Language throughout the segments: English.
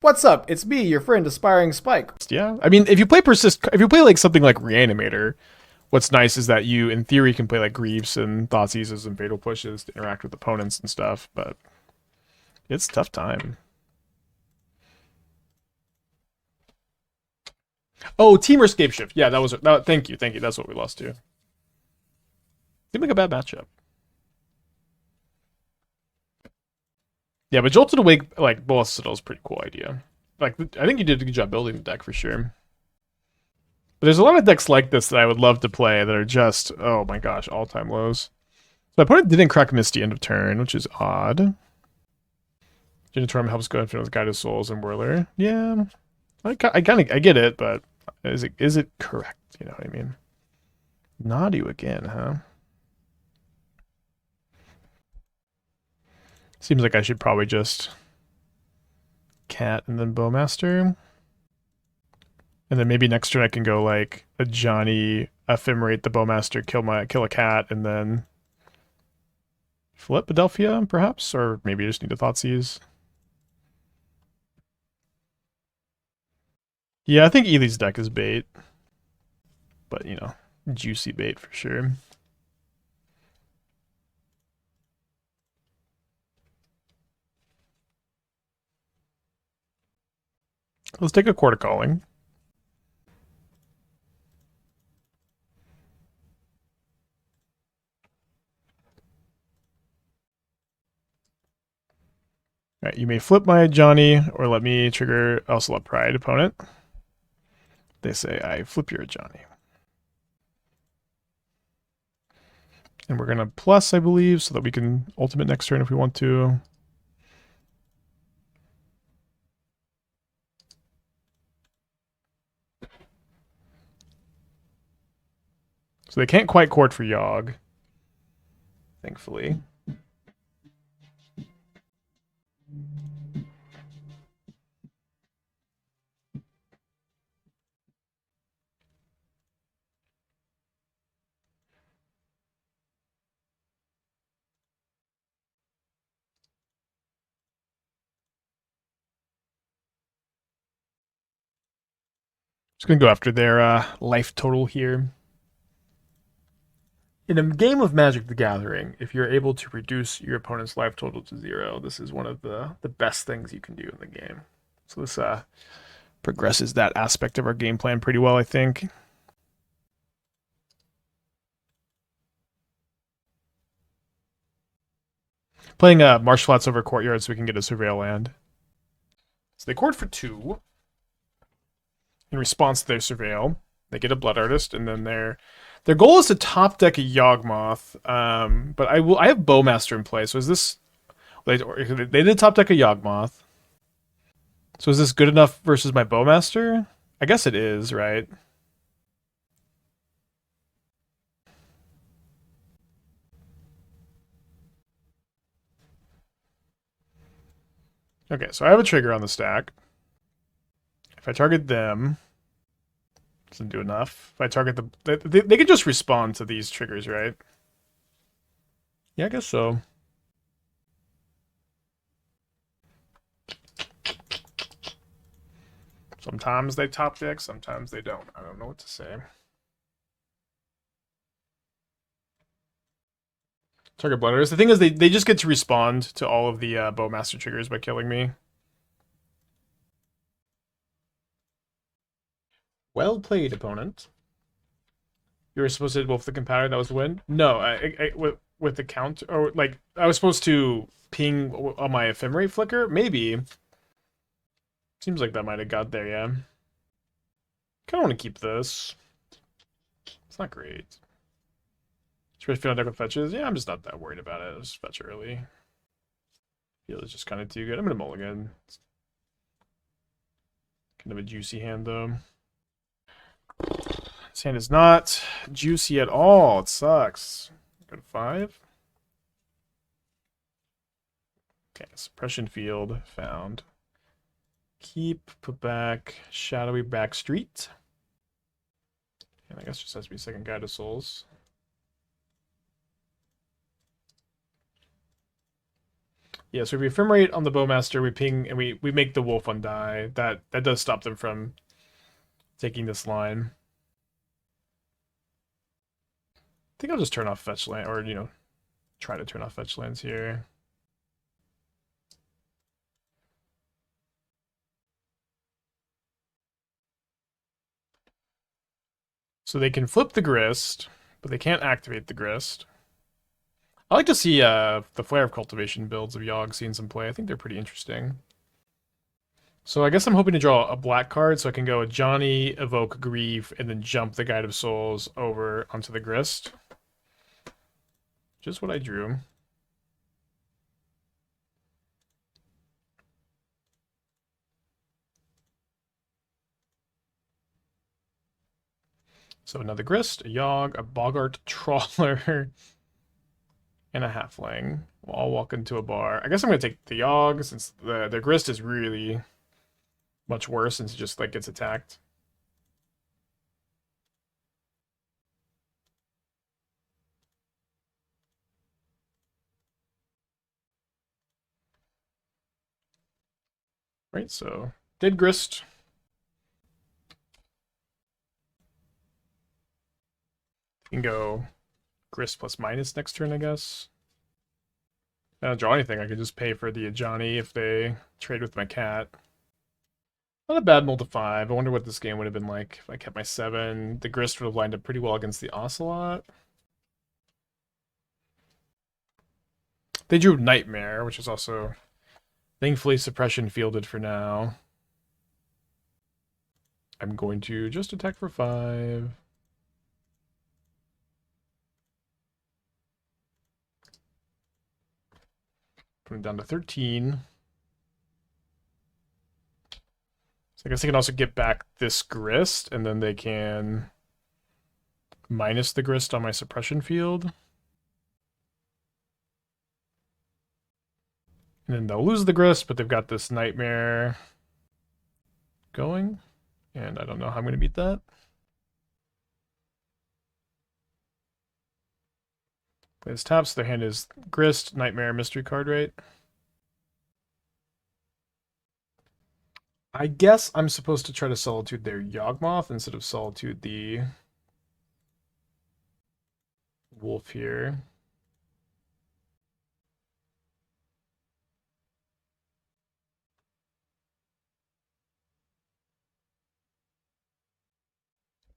What's up? It's me, your friend Aspiring Spike. Yeah, I mean, if you play like something like Reanimator, what's nice is that you, in theory, can play like Greaves and Thoughtseizes and Fatal Pushes to interact with opponents and stuff. But it's a tough time. Oh, Team or Scapeshift. Yeah, that was. Thank you. That's what we lost to. Seemed like a bad matchup. Yeah, but Jolted Awake, like, Bolas Citadel is a pretty cool idea. Like, I think you did a good job building the deck for sure. But there's a lot of decks like this that I would love to play that are just, oh my gosh, all-time lows. So my opponent didn't crack Misty end of turn, which is odd. Genitorium helps go infinite with Guided Souls and Whirler. Yeah, I get it, but is it correct? You know what I mean? Nadu again, huh? Seems like I should probably just Cat and then Bowmaster. And then maybe next turn I can go like Ajani, Ephemerate the Bowmaster, kill a cat, and then flip Adelphia, perhaps? Or maybe you just need a Thoughtseize. Yeah, I think Ely's deck is bait. But, you know, juicy bait for sure. Let's take a Quarter Calling. Alright, you may flip my Ajani, or let me trigger Ocelot Pride opponent. They say I flip your Ajani. And we're going to plus, I believe, so that we can ultimate next turn if we want to. So they can't quite court for Yogg, thankfully. Just going to go after their life total here. In a game of Magic the Gathering, if you're able to reduce your opponent's life total to 0, this is one of the best things you can do in the game. So this progresses that aspect of our game plan pretty well, I think. Playing Marsh Flats over Courtyard so we can get a Surveil land. So they court for 2. In response to their Surveil, they get a Blood Artist, and then their goal is to top deck a Yawgmoth. But I have Bowmaster in play, so is this... They did top deck a Yawgmoth. So is this good enough versus my Bowmaster? I guess it is, right? Okay, so I have a trigger on the stack. If I target them, doesn't do enough. If I target they can just respond to these triggers, right? Yeah, I guess so. Sometimes they top deck, sometimes they don't. I don't know what to say. Target Blooders. The thing is, they just get to respond to all of the Bowmaster triggers by killing me. Well played, opponent. You were supposed to hit Wolf the Compounder, that was the win? No, with the count, or like, I was supposed to ping on my Ephemerate flicker? Maybe. Seems like that might have got there, yeah. Kinda want to keep this. It's not great. Especially feeling deck with fetches. Yeah, I'm just not that worried about it. I'll just fetch early. Feel is just kind of too good. I'm gonna mulligan. It's kind of a juicy hand, though. This hand is not juicy at all. It sucks. Good 5. Okay, Suppression Field found. Keep, put back, Shadowy Backstreet. And I guess just has to be second Guided Souls. Yeah, so we ephemerate on the Bowmaster, we ping, and we make the wolf undie. That does stop them from taking this line. I think I'll just turn off fetch land, or, try to turn off fetch lands here. So they can flip the Grist, but they can't activate the Grist. I like to see the Flare of Cultivation builds of Yogg seeing some play. I think they're pretty interesting. So I guess I'm hoping to draw a black card so I can go Ajani, Evoke Grief, and then jump the Guide of Souls over onto the Grist. Just what I drew. So another Grist, a Yogg, a Boggart Trawler, and a Halfling. We'll all walk into a bar. I guess I'm going to take the Yogg since the Grist is really much worse since it just gets attacked. Right, so did Grist. You can go Grist plus minus next turn, I guess. I don't draw anything. I could just pay for the Ajani if they trade with my cat. Not a bad mull to 5. I wonder what this game would have been like if I kept my 7. The Grist would have lined up pretty well against the Ocelot. They drew Nightmare, which is also thankfully suppression fielded for now. I'm going to just attack for 5. Put him down to 13. So I guess they can also get back this Grist, and then they can minus the Grist on my suppression field. And then they'll lose the Grist, but they've got this Nightmare going. And I don't know how I'm going to beat that. Play this taps. Their hand is Grist, Nightmare, Mystery card, right? I guess I'm supposed to try to Solitude their Yawgmoth instead of Solitude the Wolf here.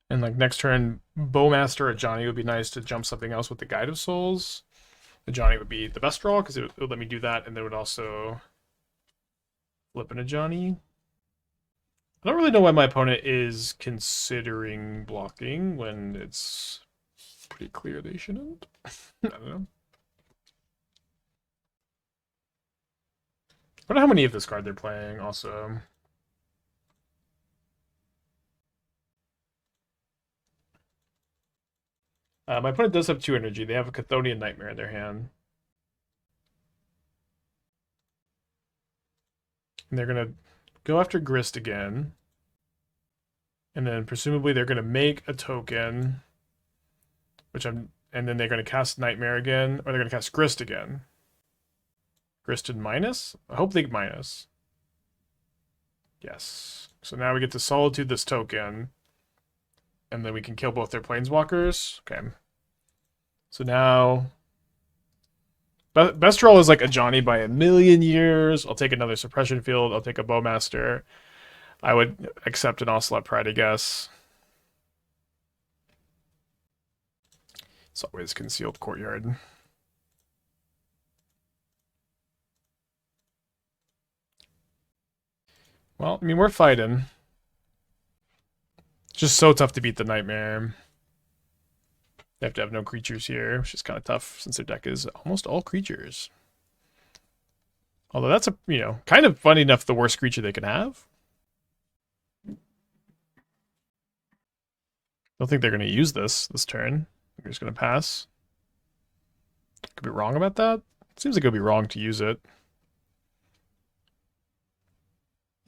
And next turn, Bowmaster or Ajani would be nice to jump something else with the Guide of Souls. Ajani would be the best draw because it would let me do that, and then it would also flip an Ajani. I don't really know why my opponent is considering blocking when it's pretty clear they shouldn't. I don't know. I wonder how many of this card they're playing also. My opponent does have 2 energy. They have a Chthonian Nightmare in their hand. And they're going to go after Grist again. And then presumably they're going to make a token. And then they're going to cast Nightmare again. Or they're going to cast Grist again. Grist and minus? I hope they minus. Yes. So now we get to Solitude this token. And then we can kill both their Planeswalkers. Okay. So now... Best roll is Ajani by a million years. I'll take another Suppression Field. I'll take a Bowmaster. I would accept an Ocelot Pride, I guess. It's always Concealed Courtyard. Well, I mean, we're fighting. It's just so tough to beat the Nightmare. They have to have no creatures here, which is kind of tough since their deck is almost all creatures. Although that's kind of funny enough the worst creature they can have. Don't think they're going to use this turn. They're just going to pass. Could be wrong about that. Seems like it would be wrong to use it.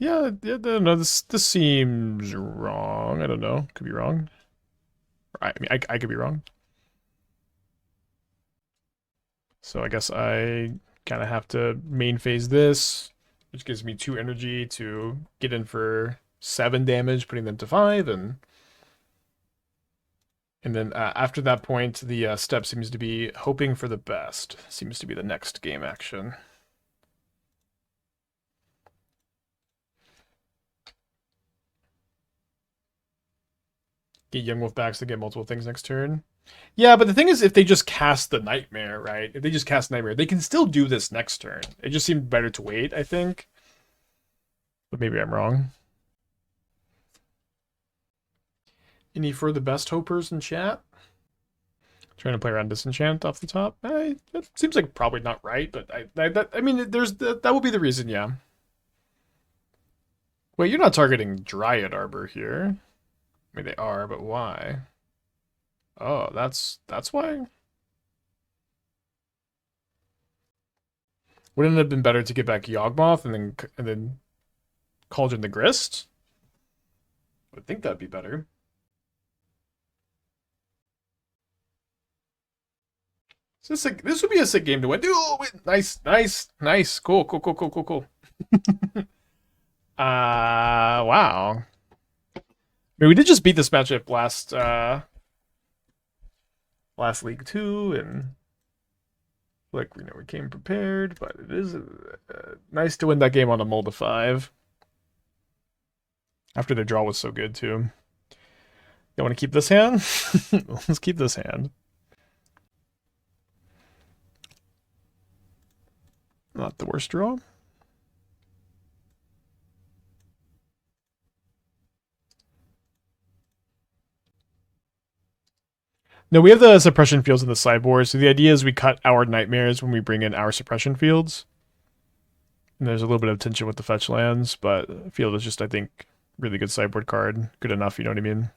Yeah, no, this seems wrong. I don't know. Could be wrong. I mean, I could be wrong. So I guess I kind of have to main phase this, which gives me 2 energy to get in for 7 damage, putting them to 5, and then after that point, the step seems to be hoping for the best. Seems to be the next game action. Get Young Wolf backs to get multiple things next turn. Yeah, but the thing is, if they just cast the Nightmare, right? If they just cast Nightmare, they can still do this next turn. It just seemed better to wait, I think. But maybe I'm wrong. Any further best hopers in chat? Trying to play around Disenchant off the top? That seems like probably not right, but I mean, that would be the reason, yeah. Wait, you're not targeting Dryad Arbor here. I mean, they are, but why? Oh, that's why? Wouldn't it have been better to get back Yawgmoth and then Cauldron the Grist? I would think that'd be better. So this would be a sick game to win. Oh, nice. Cool. Wow. I mean, we did just beat this matchup last league too, and like we came prepared, but it is nice to win that game on a mold of 5 after their draw was so good too. You want to keep this hand? Let's keep this hand. Not the worst draw. No, we have the suppression fields in the sideboard, so the idea is we cut our nightmares when we bring in our suppression fields. And there's a little bit of tension with the fetch lands, but field is just, I think, really good sideboard card. Good enough, you know what I mean?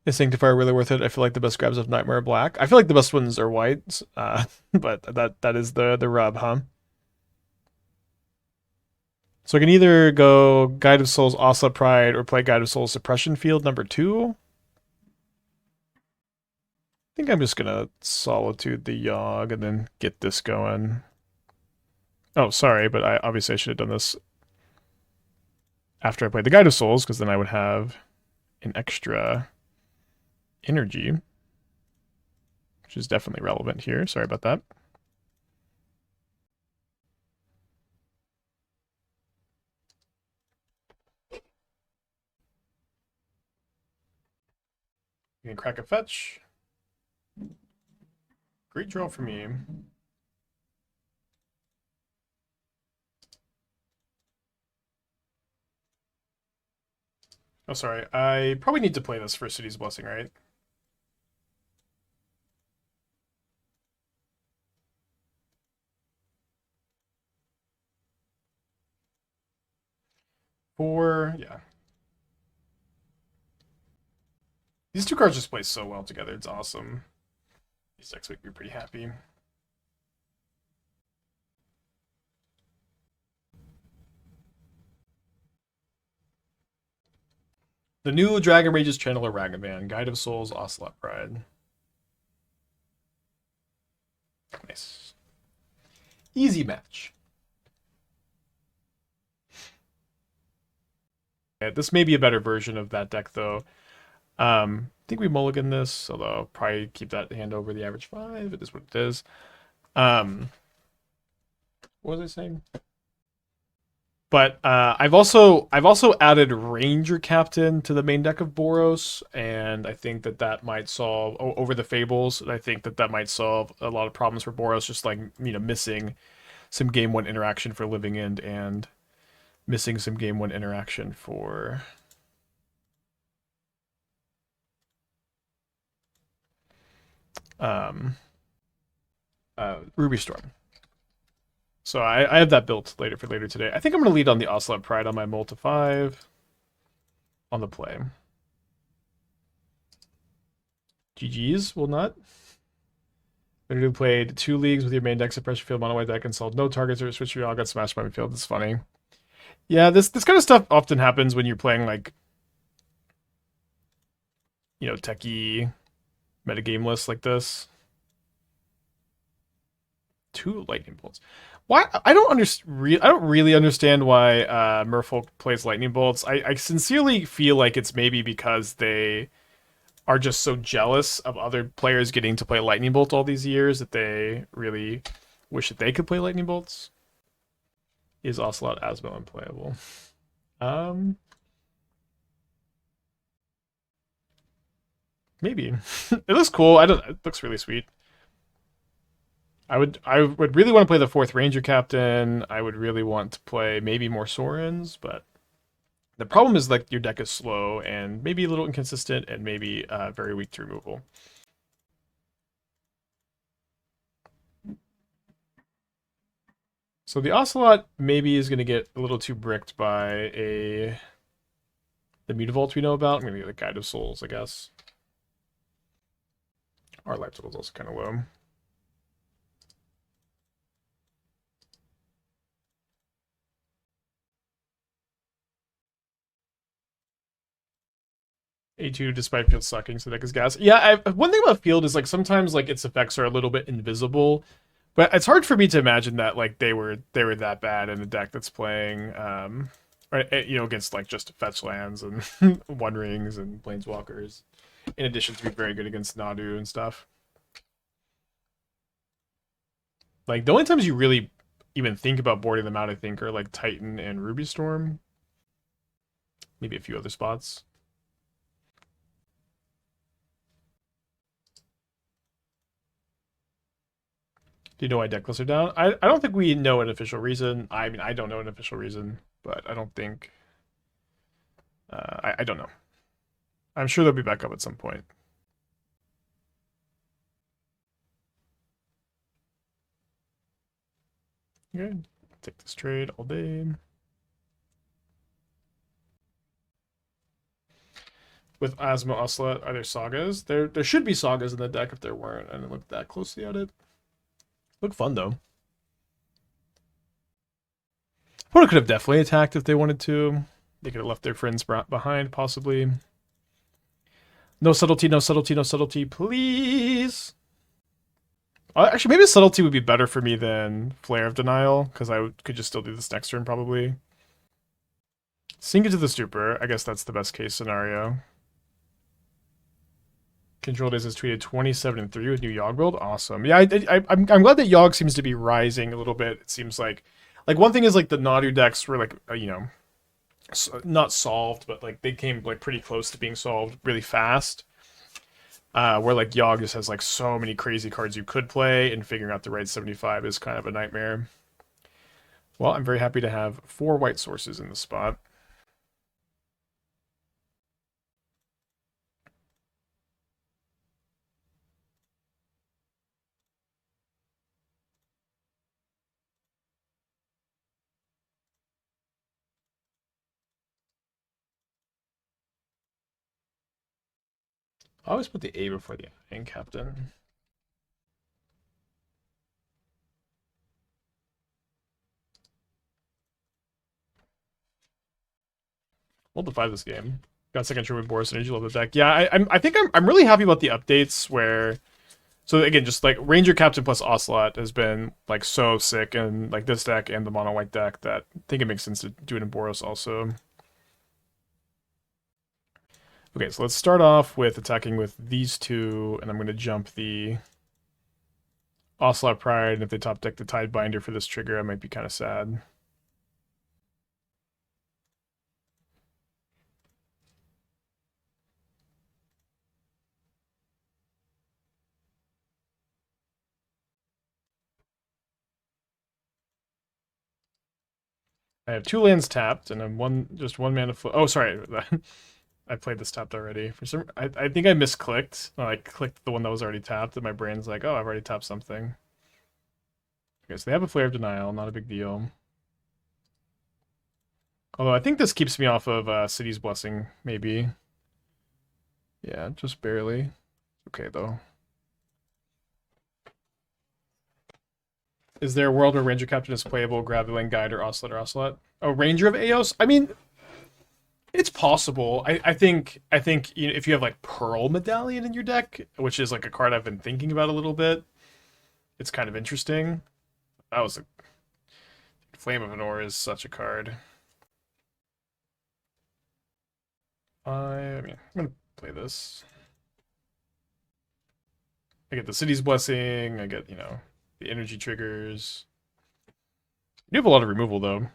Is Sanctifier really worth it? I feel like the best grabs of Nightmare are black. I feel like the best ones are whites, but that is the rub, huh? So I can either go Guide of Souls, Ocelot Pride, or play Guide of Souls, Suppression Field number 2. I think I'm just gonna Solitude the Yogg and then get this going. Oh, sorry, but obviously I should have done this after I played the Guide of Souls, because then I would have an extra energy, which is definitely relevant here. Sorry about that. You can crack a fetch. Great draw for me. Oh, sorry. I probably need to play this for City's Blessing, right? Yeah. These two cards just play so well together. It's awesome. These decks make me pretty happy. The new Dragon Rage's Channeler Ragavan, Guide of Souls, Ocelot Pride. Nice. Easy match. Yeah, this may be a better version of that deck, though. I think we mulligan this, although I'll probably keep that hand over the average 5. It is what it is. What was I saying? But I've also added Ranger-Captain to the main deck of Boros, and I think that might solve over the Fables. I think that might solve a lot of problems for Boros, just like missing some game 1 interaction for Living End and missing some game 1 interaction for Ruby Storm. So I have that built later for later today. I think I'm going to lead on the Ocelot Pride on my Multi 5 on the play. GG's, will not. Literally played 2 leagues with your main deck, Suppression Field, mono white deck, and sold no targets or switch your all got smashed by my field. It's funny. Yeah, this kind of stuff often happens when you're playing like, you know, techie metagame lists like this. 2 lightning bolts. Why I don't understand. I don't really understand why Merfolk plays lightning bolts. I sincerely feel like it's maybe because they are just so jealous of other players getting to play lightning bolt all these years that they really wish that they could play lightning bolts. Is Ocelot Asmo unplayable? Um, maybe. It looks cool. I don't. It looks really sweet. I would really want to play the 4th Ranger Captain. I would really want to play maybe more Saurons, but the problem is like your deck is slow and maybe a little inconsistent and maybe very weak to removal. So the Ocelot maybe is going to get a little too bricked by the Mutavault we know about. I'm going to get the Guide of Souls, I guess. Our life total is also kind of low. A2 despite field sucking, so deck is gas. Yeah, one thing about field is like sometimes like its effects are a little bit invisible, but it's hard for me to imagine that like they were that bad in a deck that's playing or, you know, against like just fetch lands and one rings and planeswalkers, in addition to be very good against Nadu and stuff. Like the only times you really even think about boarding them out, I think, are like Titan and Ruby Storm, maybe a few other spots. Do you know why decklists are down? I don't think we know an official reason. I mean, I don't know an official reason, but I don't think... I don't know. I'm sure they'll be back up at some point. Okay, take this trade all day. With Asmo Ocelot, are there sagas? There should be sagas in the deck if there weren't. I didn't look that closely at it. Look fun, though. Opponent could have definitely attacked if they wanted to. They could have left their friends behind, possibly. No subtlety, no subtlety, no subtlety, please. Actually, maybe subtlety would be better for me than Flare of Denial, because I could just still do this next turn, probably. Sink into the Stupor. I guess that's the best case scenario. Control Days has tweeted 27-3 with new Yogg build. Awesome. Yeah, I'm glad that Yogg seems to be rising a little bit. It seems like one thing is like the Nadu decks were like you know, not solved, but like they came like pretty close to being solved really fast. Where like Yogg just has like so many crazy cards you could play, and figuring out the right 75 is kind of a nightmare. Well, I'm very happy to have 4 white sources in the spot. I always put the A before the en-Captain. We'll defy this game. Got second turn with Boris Energy, love the deck. Yeah, I think I'm really happy about the updates where, so again, just like Ranger Captain plus Ocelot has been like so sick in like this deck and the mono white deck that I think it makes sense to do it in Boros also. Okay, so let's start off with attacking with these two, and I'm going to jump the Ocelot Pride, and if they top deck the Tidebinder for this trigger, I might be kind of sad. I have 2 lands tapped, and I'm just one mana. Oh, sorry, I played this tapped already. For some, I think I misclicked. I clicked the one that was already tapped, and my brain's like, oh, I've already tapped something. Okay, so they have a Flare of Denial, not a big deal. Although I think this keeps me off of City's Blessing, maybe. Yeah, just barely. Okay, though. Is there a world where Ranger Captain is playable, grab the lane guide, or Ocelot? Oh, Ranger of Eos? I mean, it's possible. I think you know, if you have like Pearl Medallion in your deck, which is like a card I've been thinking about a little bit, it's kind of interesting. That was a Flame of Anor is such a card. I mean, I'm gonna play this. I get the City's Blessing. I get, you know, the energy triggers. You have a lot of removal though.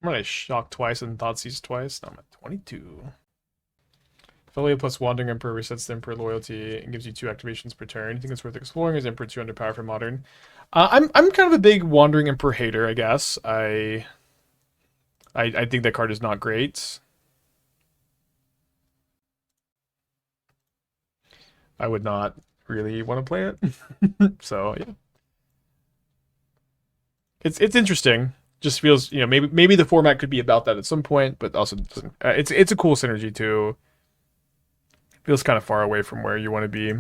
I'm gonna shock twice and Thoughtseize twice. Now I'm at 22. Felia plus Wandering Emperor resets the Emperor loyalty and gives you 2 activations per turn. You think it's worth exploring? Is Emperor 2 underpowered for modern? I'm kind of a big Wandering Emperor hater, I guess. I think that card is not great. I would not really want to play it. So yeah, it's interesting. Just feels, you know, maybe the format could be about that at some point, but also it's a cool synergy too. Feels kind of far away from where you want to be.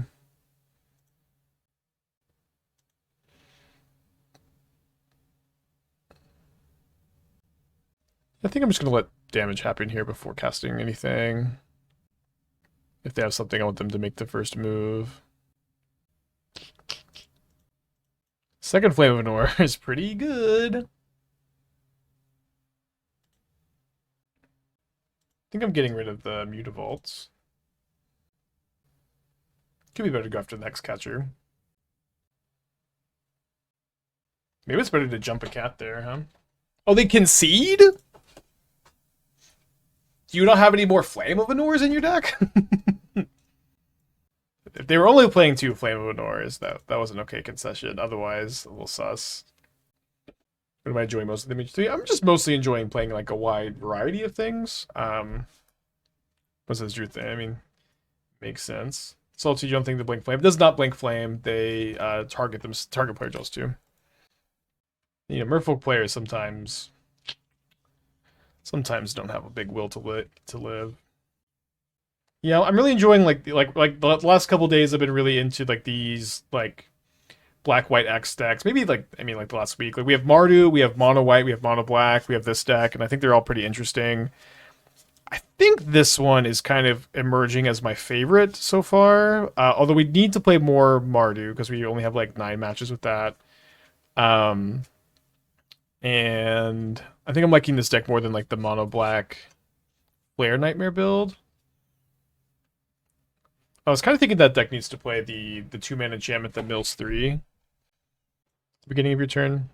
I think I'm just gonna let damage happen here before casting anything. If they have something, I want them to make the first move. Second Flame of Anor is pretty good. I think I'm getting rid of the Mutavaults. Could be better to go after the next catcher. Maybe it's better to jump a cat there, huh? Oh, they concede? Do you not have any more Flame of Anors in your deck? If they were only playing 2 Flame of Anors, that was an okay concession. Otherwise, a little sus. What am I enjoying most of the MH3? I'm just mostly enjoying playing like a wide variety of things. What's this Drew thing? I mean, makes sense. Solitude, you don't think the Blink Flame. It does not Blink Flame. They target player draws too. You know, Merfolk players sometimes don't have a big will to live. Yeah, I'm really enjoying like the last couple days I've been really into like these like black white X decks. Maybe like like the last week. Like we have Mardu, we have mono white, we have mono black, we have this deck, and I think they're all pretty interesting. I think this one is kind of emerging as my favorite so far. Although we need to play more Mardu because we only have like 9 matches with that. And I think I'm liking this deck more than like the mono black Flare Nightmare build. I was kind of thinking that deck needs to play the 2-mana enchantment that mills 3 at the beginning of your turn.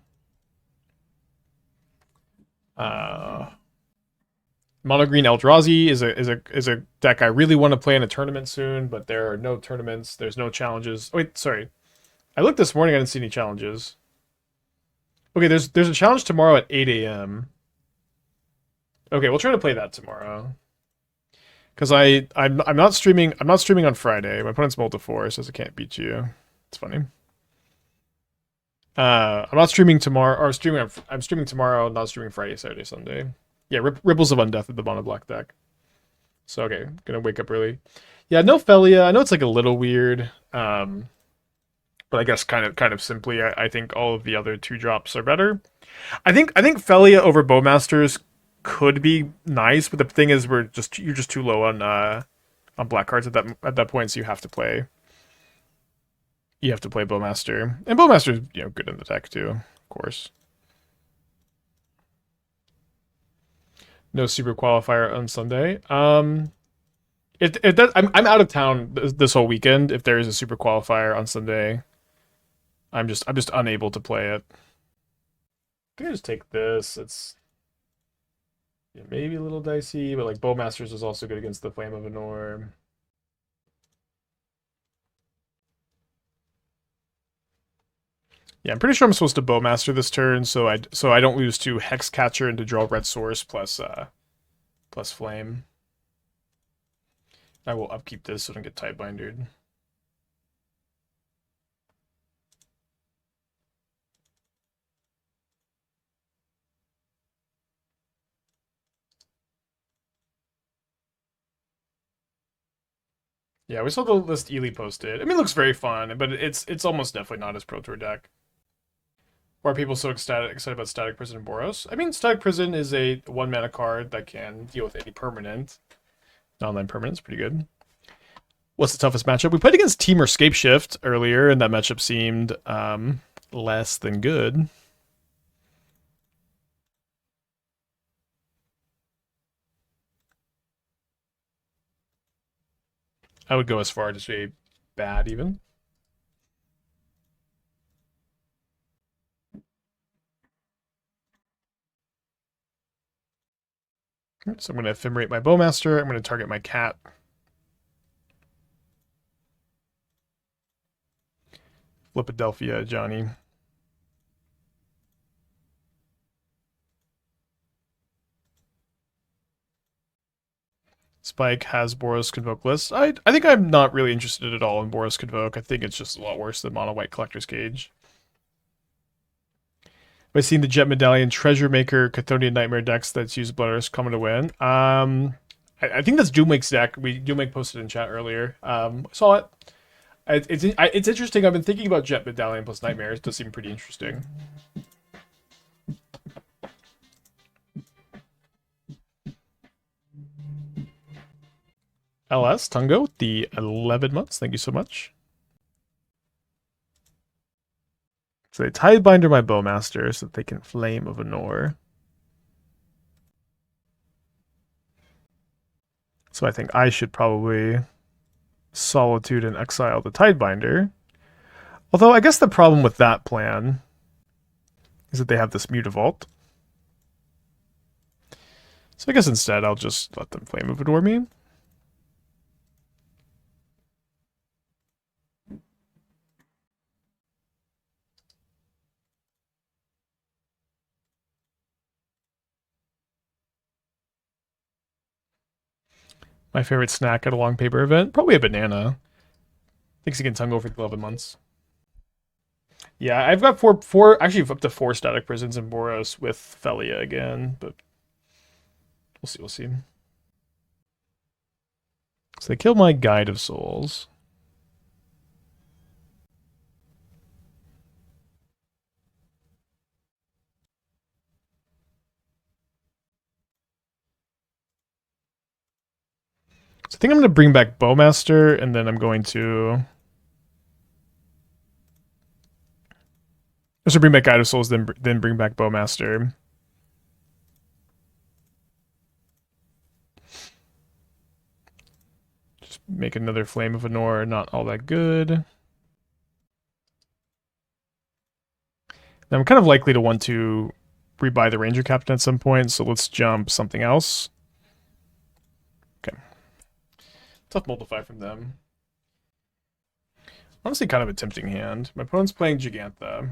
Mono green Eldrazi is a deck I really want to play in a tournament soon, but there are no tournaments. There's no challenges. Oh, wait, sorry. I looked this morning. I didn't see any challenges. Okay, there's a challenge tomorrow at 8 a.m. Okay, we'll try to play that tomorrow. Because I'm not streaming. I'm not streaming on Friday. My opponent's multi-4, says I can't beat you. It's funny. I'm not streaming tomorrow. I'm streaming tomorrow. Not streaming Friday, Saturday, Sunday. Yeah, Ripples of Undeath at the mono black deck. So okay, gonna wake up early. Yeah, no Felia. I know it's like a little weird. But I guess kind of simply, I think all of the other 2 drops are better. I think Felia over Bowmasters could be nice, but the thing is you're just too low on black cards at that point, so you have to play Bowmaster. And Bowmaster's, you know, good in the deck too, of course. No super qualifier on Sunday. If that, I'm out of town this whole weekend. If there is a super qualifier on Sunday, I'm just unable to play it. I think I just take this. It's maybe a little dicey, but like Bowmasters is also good against the Flame of Anor. Yeah, I'm pretty sure I'm supposed to Bowmaster this turn, so I don't lose to Hexcatcher and to draw Red Source plus Flame. I will upkeep this so I don't get Tidebindered. Yeah, we saw the list Ely posted. I mean, it looks very fun, but it's almost definitely not as Pro Tour deck. Why are people so excited about Static Prison and Boros? I mean, Static Prison is a 1-mana card that can deal with any permanent. Non-land permanent's pretty good. What's the toughest matchup? We played against Team or Scapeshift earlier, and that matchup seemed less than good. I would go as far to say bad, even. So I'm going to Ephemerate my Bowmaster. I'm going to target my cat. Philadelphia, Ajani. Spike has Boros Convoke list. I think I'm not really interested at all in Boros Convoke. I think it's just a lot worse than Mono White Collector's Cage. I've seen the Jet Medallion Treasure Maker Chthonian Nightmare decks that's used Blood Earth coming to win. I think that's Doomwake's deck. Doomwake posted in chat earlier. Saw it. It's interesting. I've been thinking about Jet Medallion plus Nightmares. It does seem pretty interesting. LS Tungo, the 11 months. Thank you so much. So they Tidebinder my Bowmaster so that they can Flame of Anor. So I think I should probably Solitude and exile the Tidebinder. Although I guess the problem with that plan is that they have this Mutavault. So I guess instead I'll just let them Flame of Anor me. My favorite snack at a long paper event? Probably a banana. Thanks again, Tungo, for the 11 months. Yeah, I've got actually up to 4 Static Prisons in Boros with Felia again, but we'll see. So they kill my Guide of Souls. So I think I'm going to bring back Bowmaster, and then I'm going to... I should bring back Guide of Souls, then bring back Bowmaster. Just make another Flame of Anor, not all that good. Now I'm kind of likely to want to rebuy the Ranger-Captain at some point, so let's jump something else. Okay. Tough multiply from them. Honestly, kind of a tempting hand. My opponent's playing Gigantha.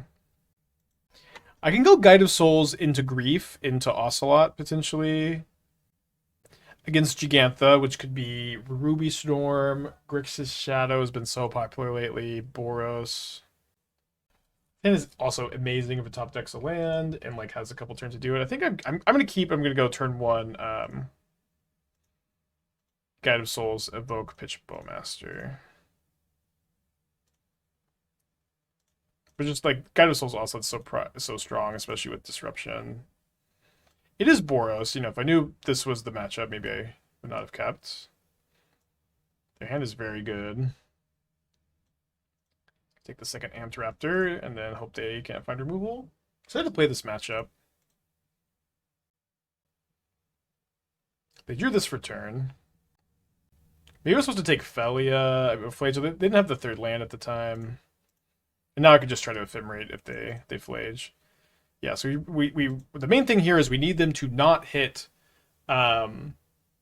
I can go Guide of Souls into Grief, into Ocelot, potentially. Against Gigantha, which could be Ruby Storm. Grixis Shadow has been so popular lately. Boros. And is also amazing if it top decks a land and like has a couple turns to do it. I think I'm gonna go turn 1 Guide of Souls, Evoke, Pitch Bowmaster. But just like Guide of Souls also is so strong, especially with Disruption. It is Boros. You know, if I knew this was the matchup, maybe I would not have kept. Their hand is very good. Take the second Amped Raptor and then hope they can't find removal. Excited to play this matchup. They drew this for turn. Maybe I was supposed to take Felia. They didn't have the 3rd land at the time. And now I could just try to Ephemerate if they Flage. Yeah, so we the main thing here is we need them to not hit a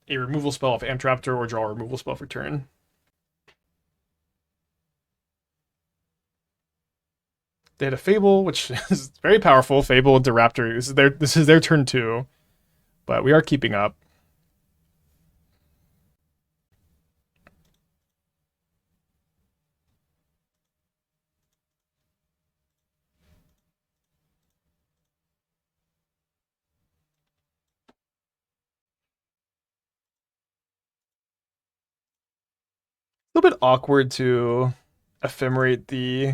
removal spell of Amped Raptor or draw a removal spell for turn. They had a Fable, which is very powerful. Fable into Raptor. This is their turn 2. But we are keeping up. little bit awkward to ephemerate the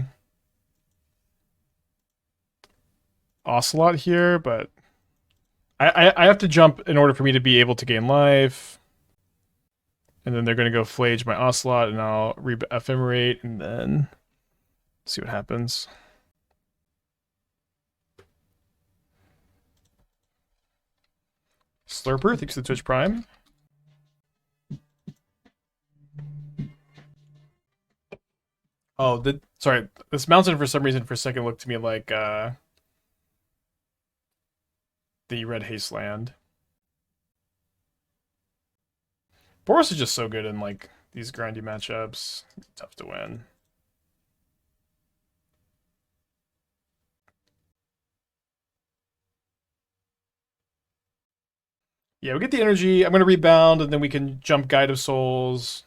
Ocelot here, but I have to jump in order for me to be able to gain life. And then they're going to go Flage my Ocelot, and I'll ephemerate, and then see what happens. Slurper, thanks to the Twitch Prime. Oh, sorry. This mountain, for some reason, for a second, looked to me like the Red Hasteland. Boros is just so good in like these grindy matchups. Tough to win. Yeah, we get the energy. I'm going to rebound, and then we can jump Guide of Souls.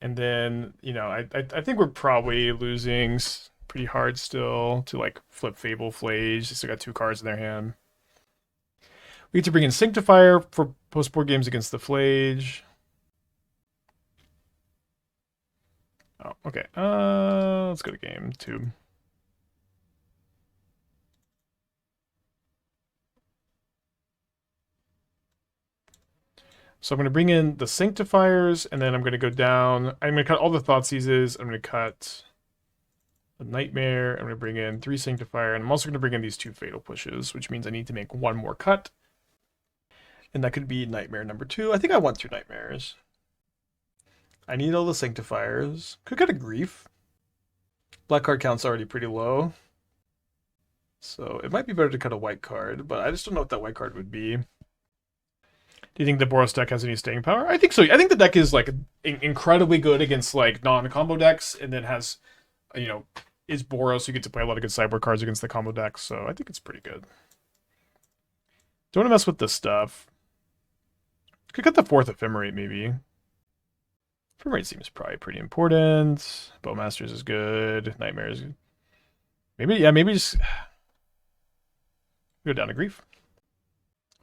And then, you know, I think we're probably losing pretty hard still to like flip Fable Flage. They still got 2 cards in their hand. We get to bring in Sanctifier for post-board games against the Flage. Oh, okay. Let's go to game 2. So I'm going to bring in the Sanctifiers, and then I'm going to go down. I'm going to cut all the Thoughtseizes. I'm going to cut a Nightmare. I'm going to bring in 3 Sanctifier, and I'm also going to bring in these 2 Fatal Pushes, which means I need to make 1 more cut. And that could be Nightmare number 2. I think I want 2 Nightmares. I need all the Sanctifiers. Could cut a Grief. Black card count's already pretty low. So it might be better to cut a white card, but I just don't know what that white card would be. Do you think the Boros deck has any staying power? I think so. I think the deck is like incredibly good against like non-combo decks, and then has, you know, is Boros. You get to play a lot of good sideboard cards against the combo decks, so I think it's pretty good. Don't want to mess with this stuff. Could cut the 4th Ephemerate maybe. Ephemerate seems probably pretty important. Bowmasters is good. Nightmare is good. Maybe, yeah, maybe just go down to Grief.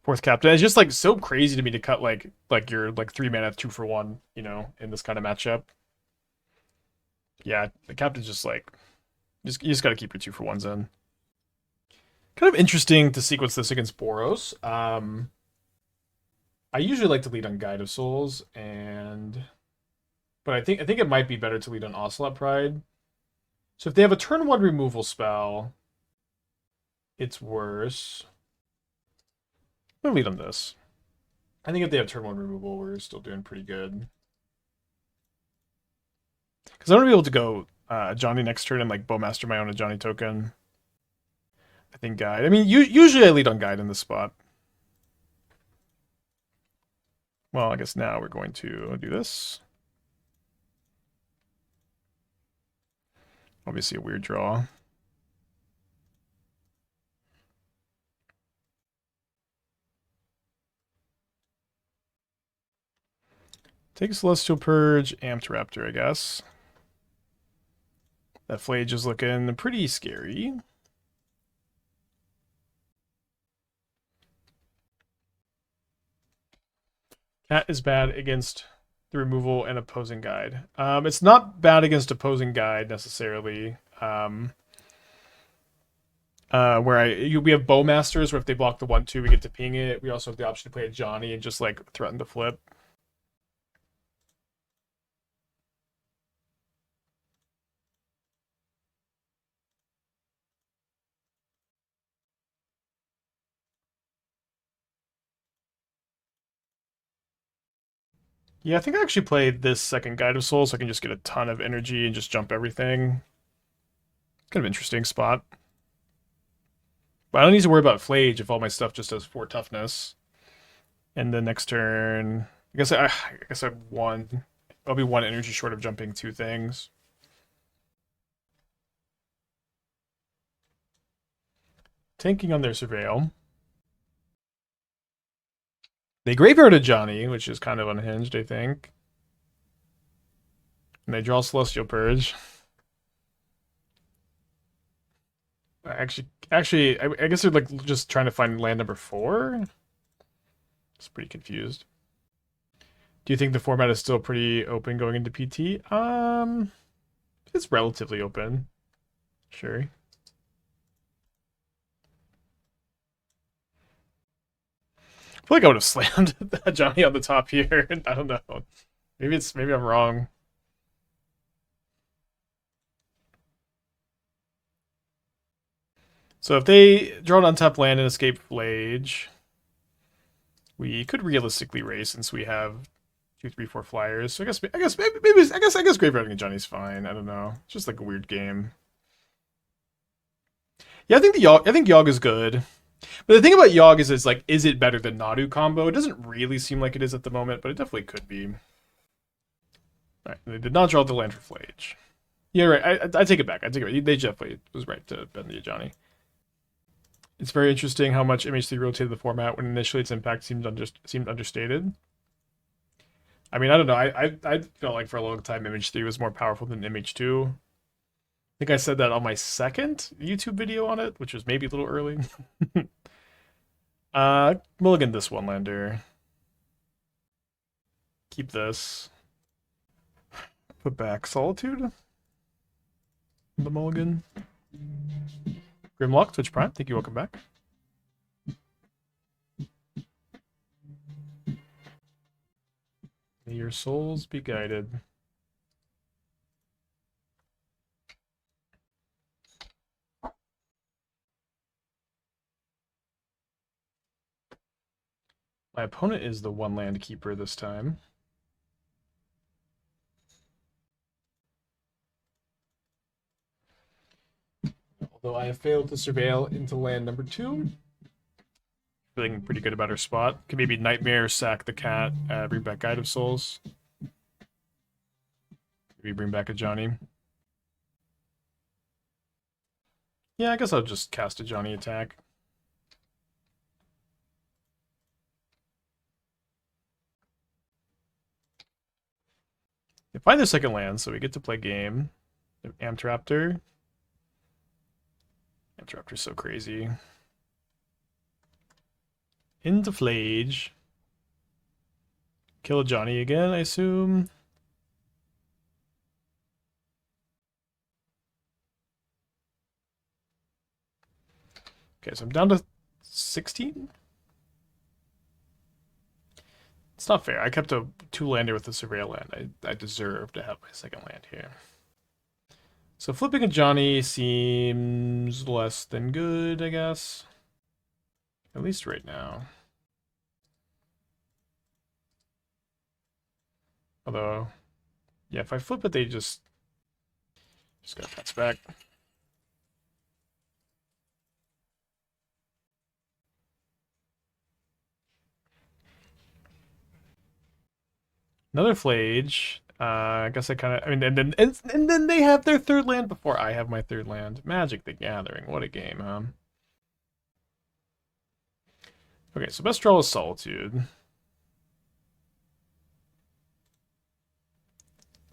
4th Captain. It's just like so crazy to me to cut like your like 3 mana 2 for 1, you know, in this kind of matchup. Yeah, the Captain's just like you just got to keep your 2 for 1s in. Kind of interesting to sequence this against Boros. I usually like to lead on Guide of Souls, but I think it might be better to lead on Ocelot Pride. So if they have a turn 1 removal spell, it's worse. I'm gonna lead on this. I think if they have turn 1 removal, we're still doing pretty good. Because I'm gonna be able to go Ajani next turn and like Bowmaster my own Ajani token. I think Guide. I mean, usually I lead on Guide in this spot. Well, I guess now we're going to do this. Obviously a weird draw. Take Celestial Purge, Amped Raptor, I guess. That Flage is looking pretty scary. Cat is bad against the removal and opposing guide. It's not bad against opposing guide necessarily. Where we have Bowmasters, where if they block the 1/2, we get to ping it. We also have the option to play Ajani and just like threaten to flip. Yeah, I think I actually played this second Guide of Souls, so I can just get a ton of energy and just jump everything. Kind of interesting spot. But I don't need to worry about Flage if all my stuff just does 4 toughness. And the next turn, I guess I won. I'll be 1 energy short of jumping 2 things. Tanking on their Surveil. They graveyard Ajani, which is kind of unhinged, I think. And they draw Celestial Purge. Actually, I guess they're like just trying to find land number 4. It's pretty confused. Do you think the format is still pretty open going into PT? It's relatively open. Sure. I feel like I would have slammed Johnny on the top here. I don't know. Maybe I'm wrong. So if they draw an untapped land and escape Flage, we could realistically race since we have 2, 3, 4 flyers. So I guess Graveyarding and Johnny's fine. I don't know. It's just like a weird game. Yeah, I think Yogg is good. But the thing about Yogg is like, is it better than Nadu combo? It doesn't really seem like it is at the moment, but it definitely could be. Alright, they did not draw the land for Flage. Yeah, right. I take it back. They definitely was right to bend the Ajani. It's very interesting how much MH3 rotated the format when initially its impact seemed understated. I mean, I don't know. I felt like for a long time MH3 was more powerful than MH2. I think I said that on my second YouTube video on it, which was maybe a little early. Mulligan this one lander. Keep this. Put back Solitude. The mulligan. Grimlock, Twitch Prime, thank you, welcome back. May your souls be guided. My opponent is the one land keeper this time. Although I have failed to surveil into land number 2. Feeling pretty good about her spot. Could maybe Nightmare, sack the cat, bring back Guide of Souls. Maybe bring back Ajani. Yeah, I guess I'll just cast Ajani attack. Find the second land, so we get to play game. Amtraptor. Amtraptor's so crazy. Into Flage. Kill Ajani again, I assume. Okay, so I'm down to 16? It's not fair. I kept a 2-lander with a Surveil land. I deserve to have my second land here. So flipping Ajani seems less than good, I guess. At least right now. Although, yeah, if I flip it, they just gotta pass back. Another Flage. I guess I kind of. I mean, and then they have their third land before I have my third land. Magic the Gathering. What a game, huh? Okay, so best draw is Solitude.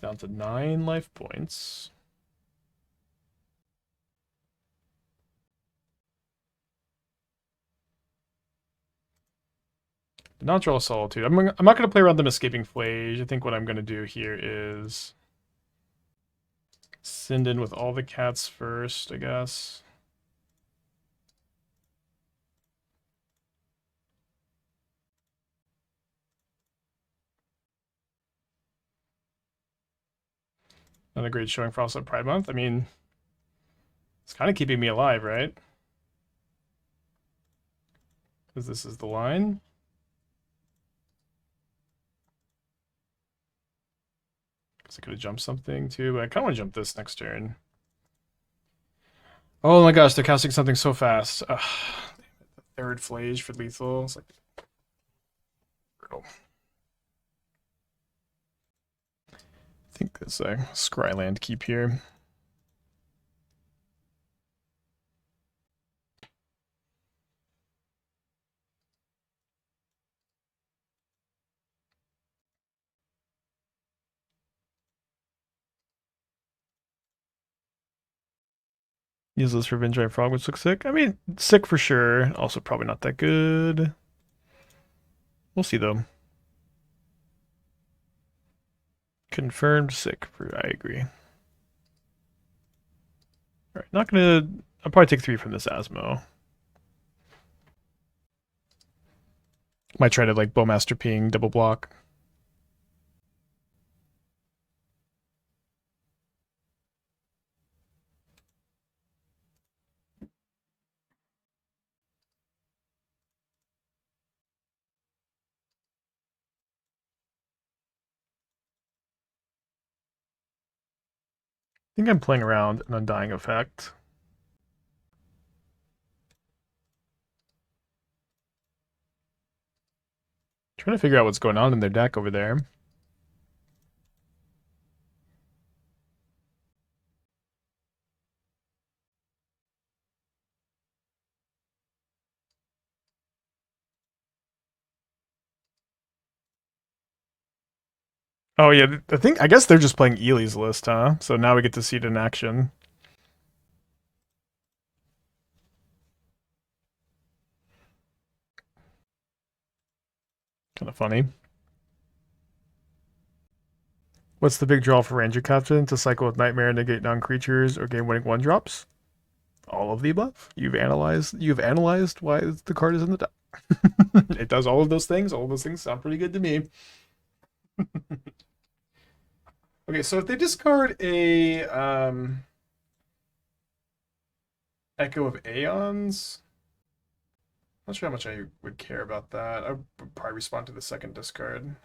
Down to 9 life points. Did not draw Solitude. I'm not going to play around them escaping Flage. I think what I'm going to do here is send in with all the cats first, I guess. Not a great showing for Ocelot Pride Month. I mean, it's kind of keeping me alive, right? Because this is the line. Guess I could have jumped something too, but I kind of want to jump this next turn. Oh my gosh, they're casting something so fast. Ugh. Third Flage for lethal. It's like brutal. I think there's a Scryland keep here. Use this for Giant Frog, which looks sick. I mean, sick for sure. Also probably not that good. We'll see though. Confirmed sick. I agree. All right, not gonna. I'll probably take 3 from this Asmo. Might try to like Bowmaster ping double block. I think I'm playing around an Undying Effect. Trying to figure out what's going on in their deck over there. Oh yeah, I guess they're just playing Ely's list, huh? So now we get to see it in action. Kind of funny. What's the big draw for Ranger-Captain? To cycle with Nightmare, negate non-creatures, or game-winning 1-drops? All of the above. You've analyzed why the card is in the deck. It does all of those things. All of those things sound pretty good to me. Okay, so if they discard a Echo of Aeons, I'm not sure how much I would care about that. I would probably respond to the second discard.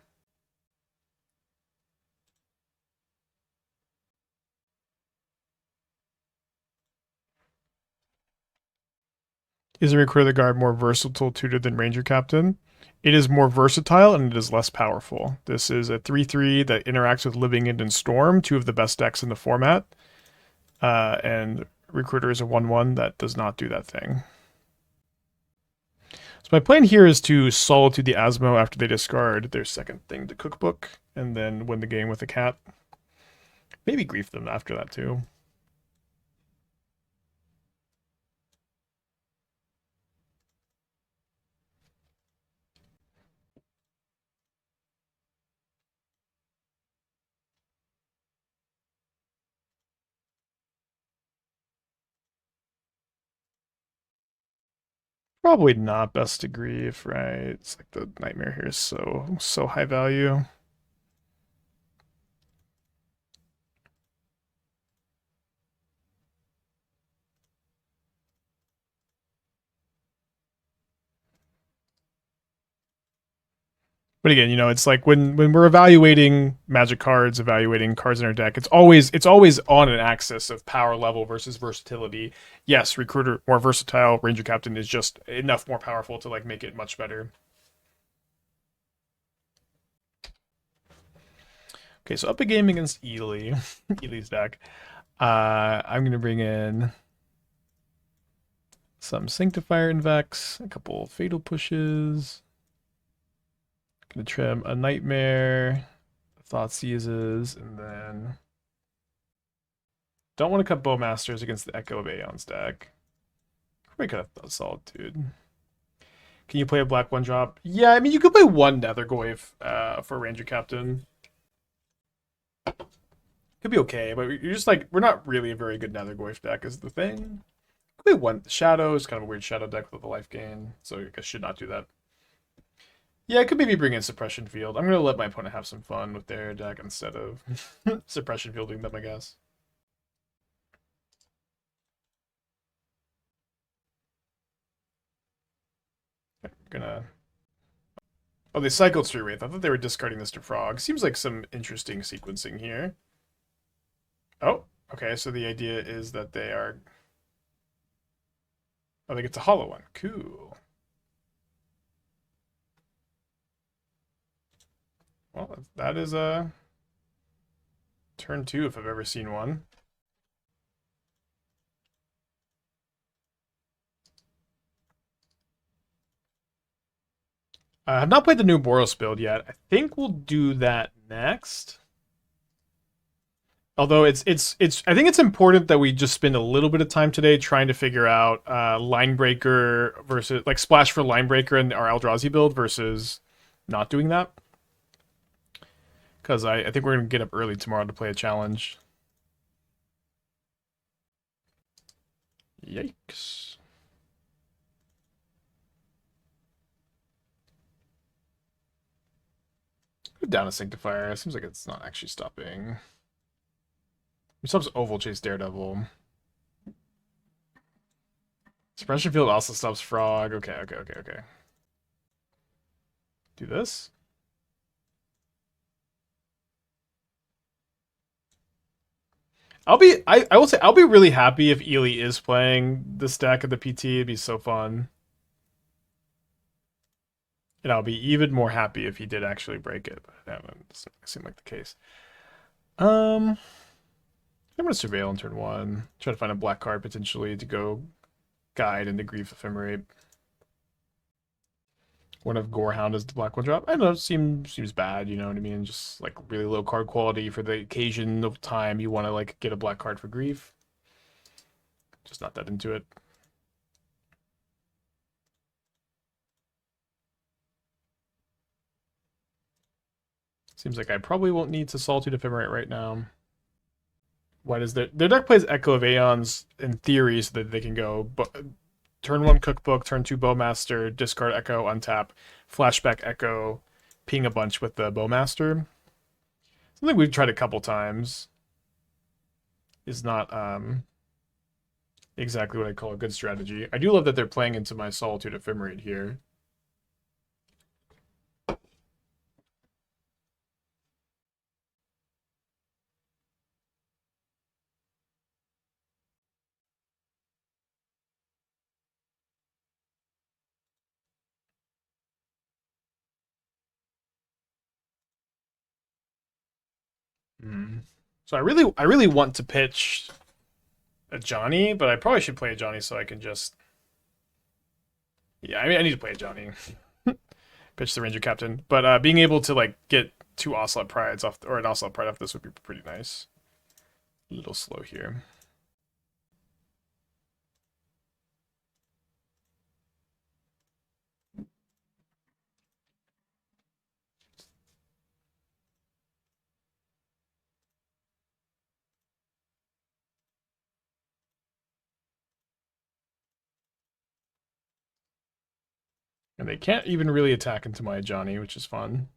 Is a Recruit of the Guard more versatile tutor than Ranger Captain? It is more versatile and it is less powerful. This is a 3/3 that interacts with Living End and Storm, 2 of the best decks in the format. And Recruiter is a 1/1 that does not do that thing. So my plan here is to Solitude the Asmo after they discard their second thing to Cookbook, and then win the game with a cat. Maybe grief them after that too. Probably not best to grief, right? It's like the Nightmare here is so high value. But again, it's like when we're evaluating Magic cards, evaluating cards in our deck, it's always on an axis of power level versus versatility. Yes, Recruiter more versatile, Ranger Captain is just enough more powerful to like make it much better. Okay, so up a game against Ely, Ely's deck. I'm gonna bring in some Sanctifier en-Vecs, a couple Fatal Pushes. Gonna trim a Nightmare, Thoughtseizes, and then don't want to cut Bowmasters against the Echo of Aeon's deck. Probably could have Solitude. Can you play a black 1-drop? Yeah, I mean you could play one Nethergoyf for Ranger Captain. Could be okay, but you're just like we're not really a very good Nethergoyf deck is the thing. Could be one Shadow is kind of a weird Shadow deck with a life gain, so I guess should not do that. Yeah, I could maybe bring in Suppression Field. I'm going to let my opponent have some fun with their deck instead of Suppression Fielding them, I guess. I'm gonna... Oh, they cycled Street Wraith. I thought they were discarding this to Frog. Seems like some interesting sequencing here. Oh, okay, so the idea is that they are... Oh, they get to hollow one. Cool. Well, that is a turn 2 if I've ever seen one. I have not played the new Boros build yet. I think we'll do that next. Although I think it's important that we just spend a little bit of time today trying to figure out Linebreaker versus like Splash for Linebreaker in our Eldrazi build versus not doing that. Because I think we're going to get up early tomorrow to play a challenge. Yikes. Go down a Sanctifier. It seems like it's not actually stopping. It stops Oval Chase Daredevil. Suppression Field also stops Frog. Okay. Do this. I will say I'll be really happy if Ely is playing this deck at the PT. It'd be so fun. And I'll be even more happy if he did actually break it. But that doesn't seem like the case. I'm gonna surveil on turn 1. Try to find a black card potentially to go guide into Grief Ephemerate. One of Gorehound as the black one drop. I don't know, seems bad, you know what I mean? Just like really low card quality for the occasion of time you want to like get a black card for Grief. Just not that into it. Seems like I probably won't need to Solitude Ephemerate right now. What is their deck plays Echo of Aeons in theory so that they can go turn 1 Cookbook, turn 2 Bowmaster, discard Echo, untap, flashback Echo, ping a bunch with the Bowmaster. Something we've tried a couple times. Is not exactly what I call a good strategy. I do love that they're playing into my Solitude Ephemerate here. So I really want to pitch Ajani, but I probably should play Ajani so I can just... Yeah, I mean, I need to play Ajani. Pitch the Ranger-Captain. But being able to, like, get 2 Ocelot Prides off, or an Ocelot Pride off this would be pretty nice. A little slow here. And they can't even really attack into my Ajani, which is fun.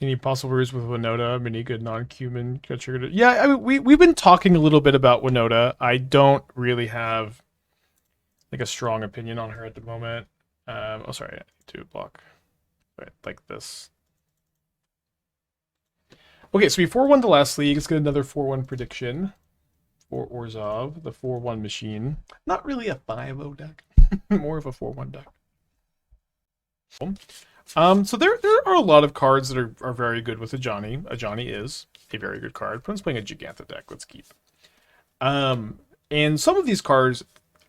Any possible routes with Winota, mini good non-cumin got triggered? Yeah, I mean, we've been talking a little bit about Winota. I don't really have like a strong opinion on her at the moment. Oh, sorry, I need to block. Right, like this. Okay, so we 4-1 the last league. Let's get another 4-1 prediction for Orzhov, the 4-1 machine. Not really a 5-0 deck, more of a 4-1 deck. So there are a lot of cards that are very good with Ajani. Ajani is a very good card. But I'm playing a Giganta deck. Let's keep. And some of these cards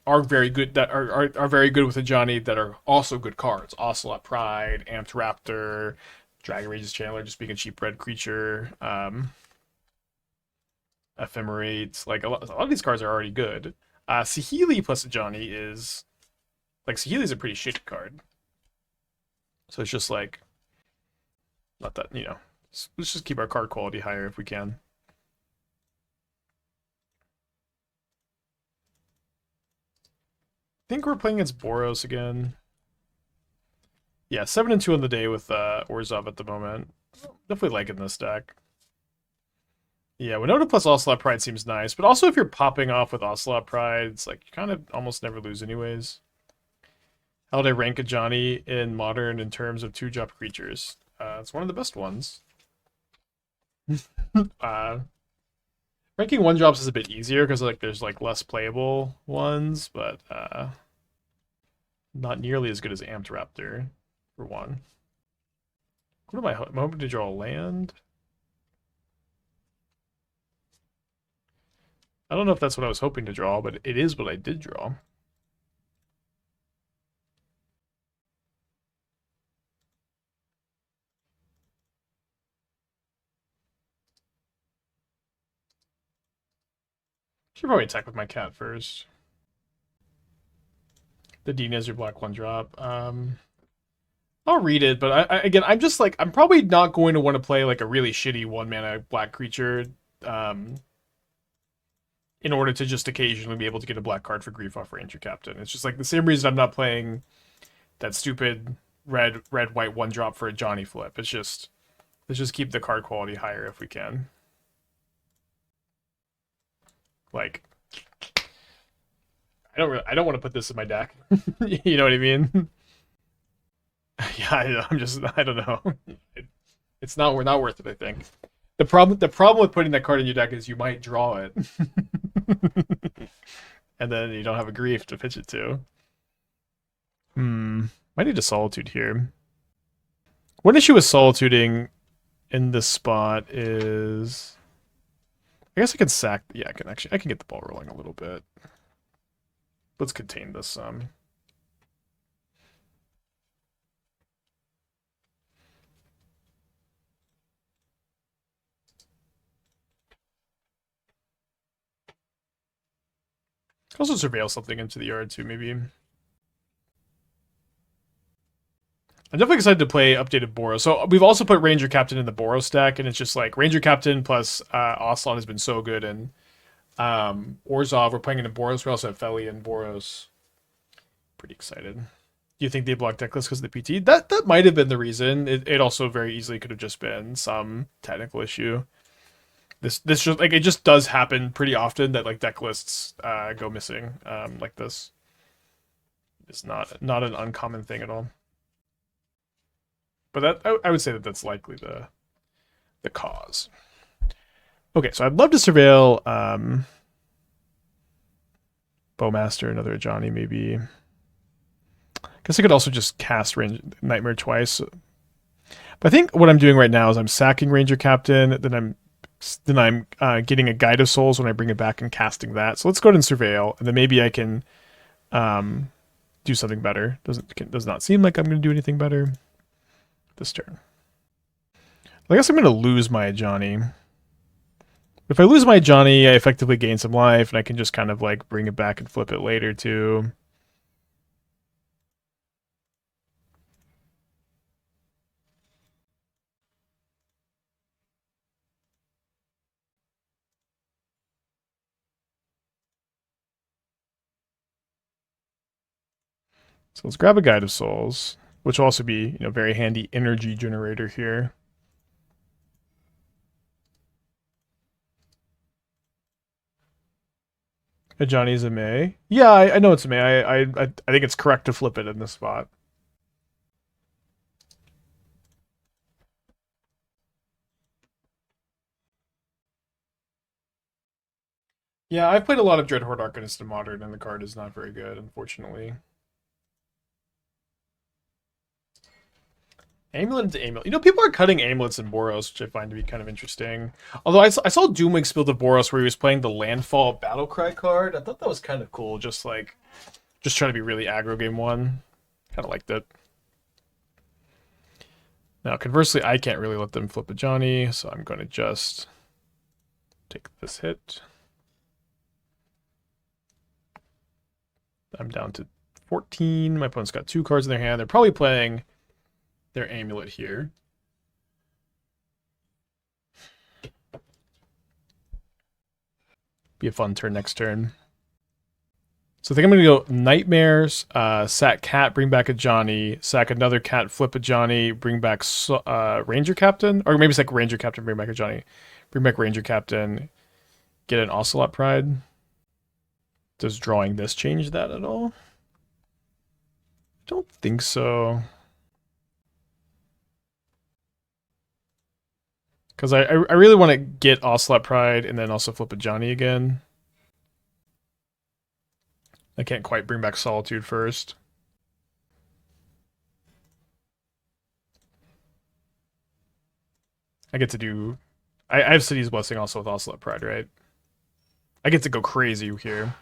are very good that are very good with Ajani that are also good cards. Ocelot Pride, Amped Raptor, Dragon Rage's Channeler, just being a cheap red creature. Ephemerates, like a lot of these cards are already good. Saheeli plus Ajani is like Saheeli's a pretty shitty card. So it's just like not that, you know, let's just keep our card quality higher if we can. I think we're playing against Boros again. Yeah, 7-2 on the day with Orzhov at the moment. Definitely liking this deck. Yeah, Winota plus Ocelot Pride seems nice, but also if you're popping off with Ocelot Pride, it's like you kind of almost never lose anyways. How would I rank Ajani in Modern in terms of 2-drop creatures? It's one of the best ones. Ranking 1-drops is a bit easier because like there's like less playable ones, but not nearly as good as Amped Raptor, for one. What am I hoping to draw? Land? I don't know if that's what I was hoping to draw, but it is what I did draw. Should probably attack with my cat first. The Dean is your black 1-drop. I'll read it, but again, I'm just like, I'm probably not going to want to play like a really shitty 1-mana black creature in order to just occasionally be able to get a black card for grief off Ranger-Captain. It's just like the same reason I'm not playing that stupid red white 1-drop for a Ajani flip. It's just, let's just keep the card quality higher if we can. Like, I don't want to put this in my deck. You know what I mean? Yeah, I don't know. It's not, we're not worth it, I think. The problem with putting that card in your deck is you might draw it. And then you don't have a grief to pitch it to. Might need a Solitude here. One issue with Solituding in this spot is, I guess I can sack, yeah, I can get the ball rolling a little bit. Let's contain this some. Also surveil something into the yard too, maybe. I'm definitely excited to play updated Boros. So we've also put Ranger-Captain in the Boros stack, and it's just like Ranger-Captain plus Ocelot has been so good, and Orzhov, we're playing in the Boros. We also have Feli and Boros. Pretty excited. Do you think they blocked Decklist because of the PT? That might have been the reason. It also very easily could have just been some technical issue. This just like, it just does happen pretty often that like deck lists go missing like this. It's not an uncommon thing at all. But that I would say that that's likely the cause. Okay, so I'd love to surveil Bowmaster, another Ajani maybe. I guess I could also just cast Nightmare twice. But I think what I'm doing right now is I'm sacking Ranger-Captain, then I'm getting a Guide of Souls when I bring it back and casting that. So let's go ahead and surveil, and then maybe I can do something better. Does not seem like I'm going to do anything better this turn. I guess I'm going to lose my Ajani. If I lose my Ajani, I effectively gain some life, and I can just kind of like bring it back and flip it later too. So let's grab a Guide of Souls, which will also be, very handy energy generator here. Ajani's a May. Yeah, I know it's a May. I think it's correct to flip it in this spot. Yeah, I've played a lot of Dreadhorde Arcanist in Modern, and the card is not very good, unfortunately. Amulet into Amulet. People are cutting Amulets in Boros, which I find to be kind of interesting. Although I saw Doomwing Spill to Boros where he was playing the Landfall Battlecry card. I thought that was kind of cool, just trying to be really aggro game one. Kind of liked it. Now, conversely, I can't really let them flip Ajani, so I'm going to just take this hit. I'm down to 14. My opponent's got 2 cards in their hand. They're probably playing their Amulet here. Be a fun turn next turn. So I think I'm going to go Nightmares, sack Cat, bring back Ajani, sack another Cat, flip Ajani, bring back Ranger-Captain, or maybe sack Ranger-Captain, bring back Ajani, bring back Ranger-Captain, get an Ocelot Pride. Does drawing this change that at all? I don't think so. Because I really want to get Ocelot Pride and then also flip Ajani again. I can't quite bring back Solitude first. I get to do... I have City's Blessing also with Ocelot Pride, right? I get to go crazy here.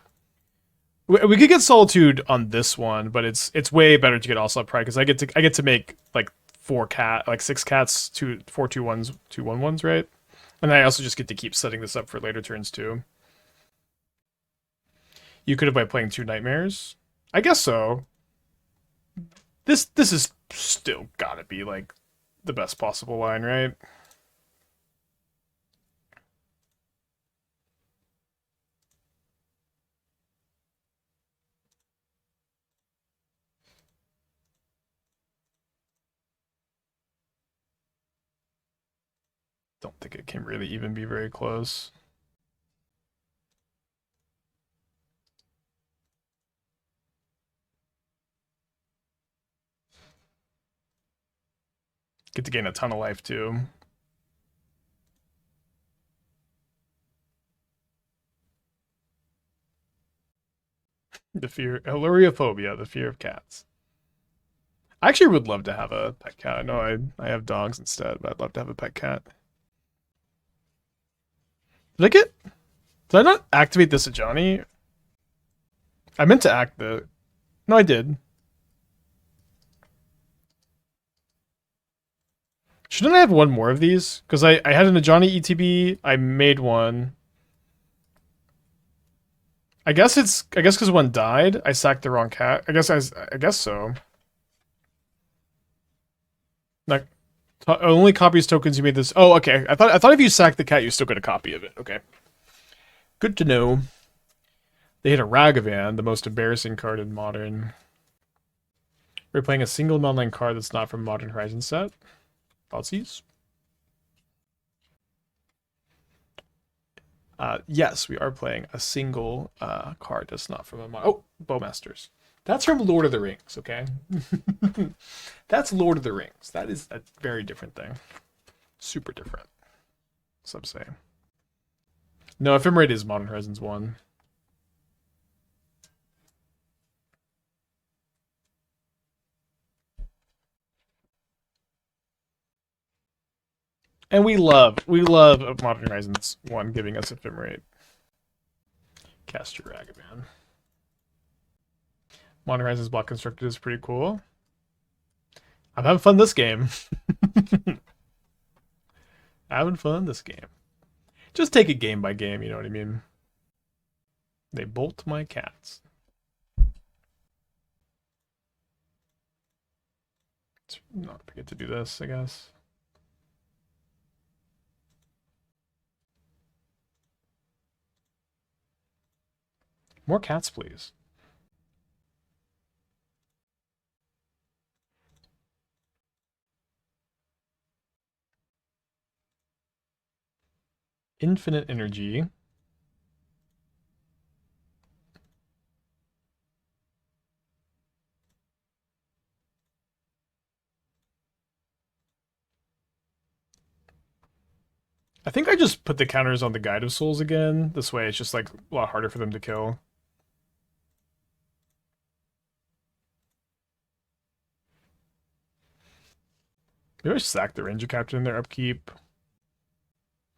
We could get Solitude on this one, but it's way better to get Ocelot Pride because I get to make like 6 cats, 4 2/1s, 2 1/1s, right? And I also just get to keep setting this up for later turns too. You could have by playing 2 Nightmares. I guess so. This is still gotta be like the best possible line, right? Don't think it can really even be very close. Get to gain a ton of life too. The fear, Illyrophobia, the fear of cats. I actually would love to have a pet cat. I know I have dogs instead, but I'd love to have a pet cat. Did I not activate this Ajani? I meant to act the... No, I did. Shouldn't I have one more of these? Because I had an Ajani ETB, I made one. I guess because one died, I sacked the wrong cat. I guess so. Like, only copies tokens you made this. Oh, okay. I thought if you sacked the cat, you still get a copy of it. Okay. Good to know. They hit a Ragavan, the most embarrassing card in Modern. We're playing a single non-land card that's not from Modern Horizon set. Thoughtseize. Yes, we are playing a single card that's not from a... Oh, Bowmasters. That's from Lord of the Rings, okay? That's Lord of the Rings. That is a very different thing. Super different. Some say. No, Ephemerate is Modern Horizons 1. And we love Modern Horizons 1 giving us Ephemerate. Cast your Ragavan. Modern Horizons block constructed is pretty cool. I'm having fun this game. Having fun this game. Just take it game by game, you know what I mean? They bolt my cats. Let's not forget to do this, I guess. More cats, please. Infinite energy. I think I just put the counters on the Guide of Souls again. This way it's just like a lot harder for them to kill. Maybe I sack the Ranger-Captain in their upkeep.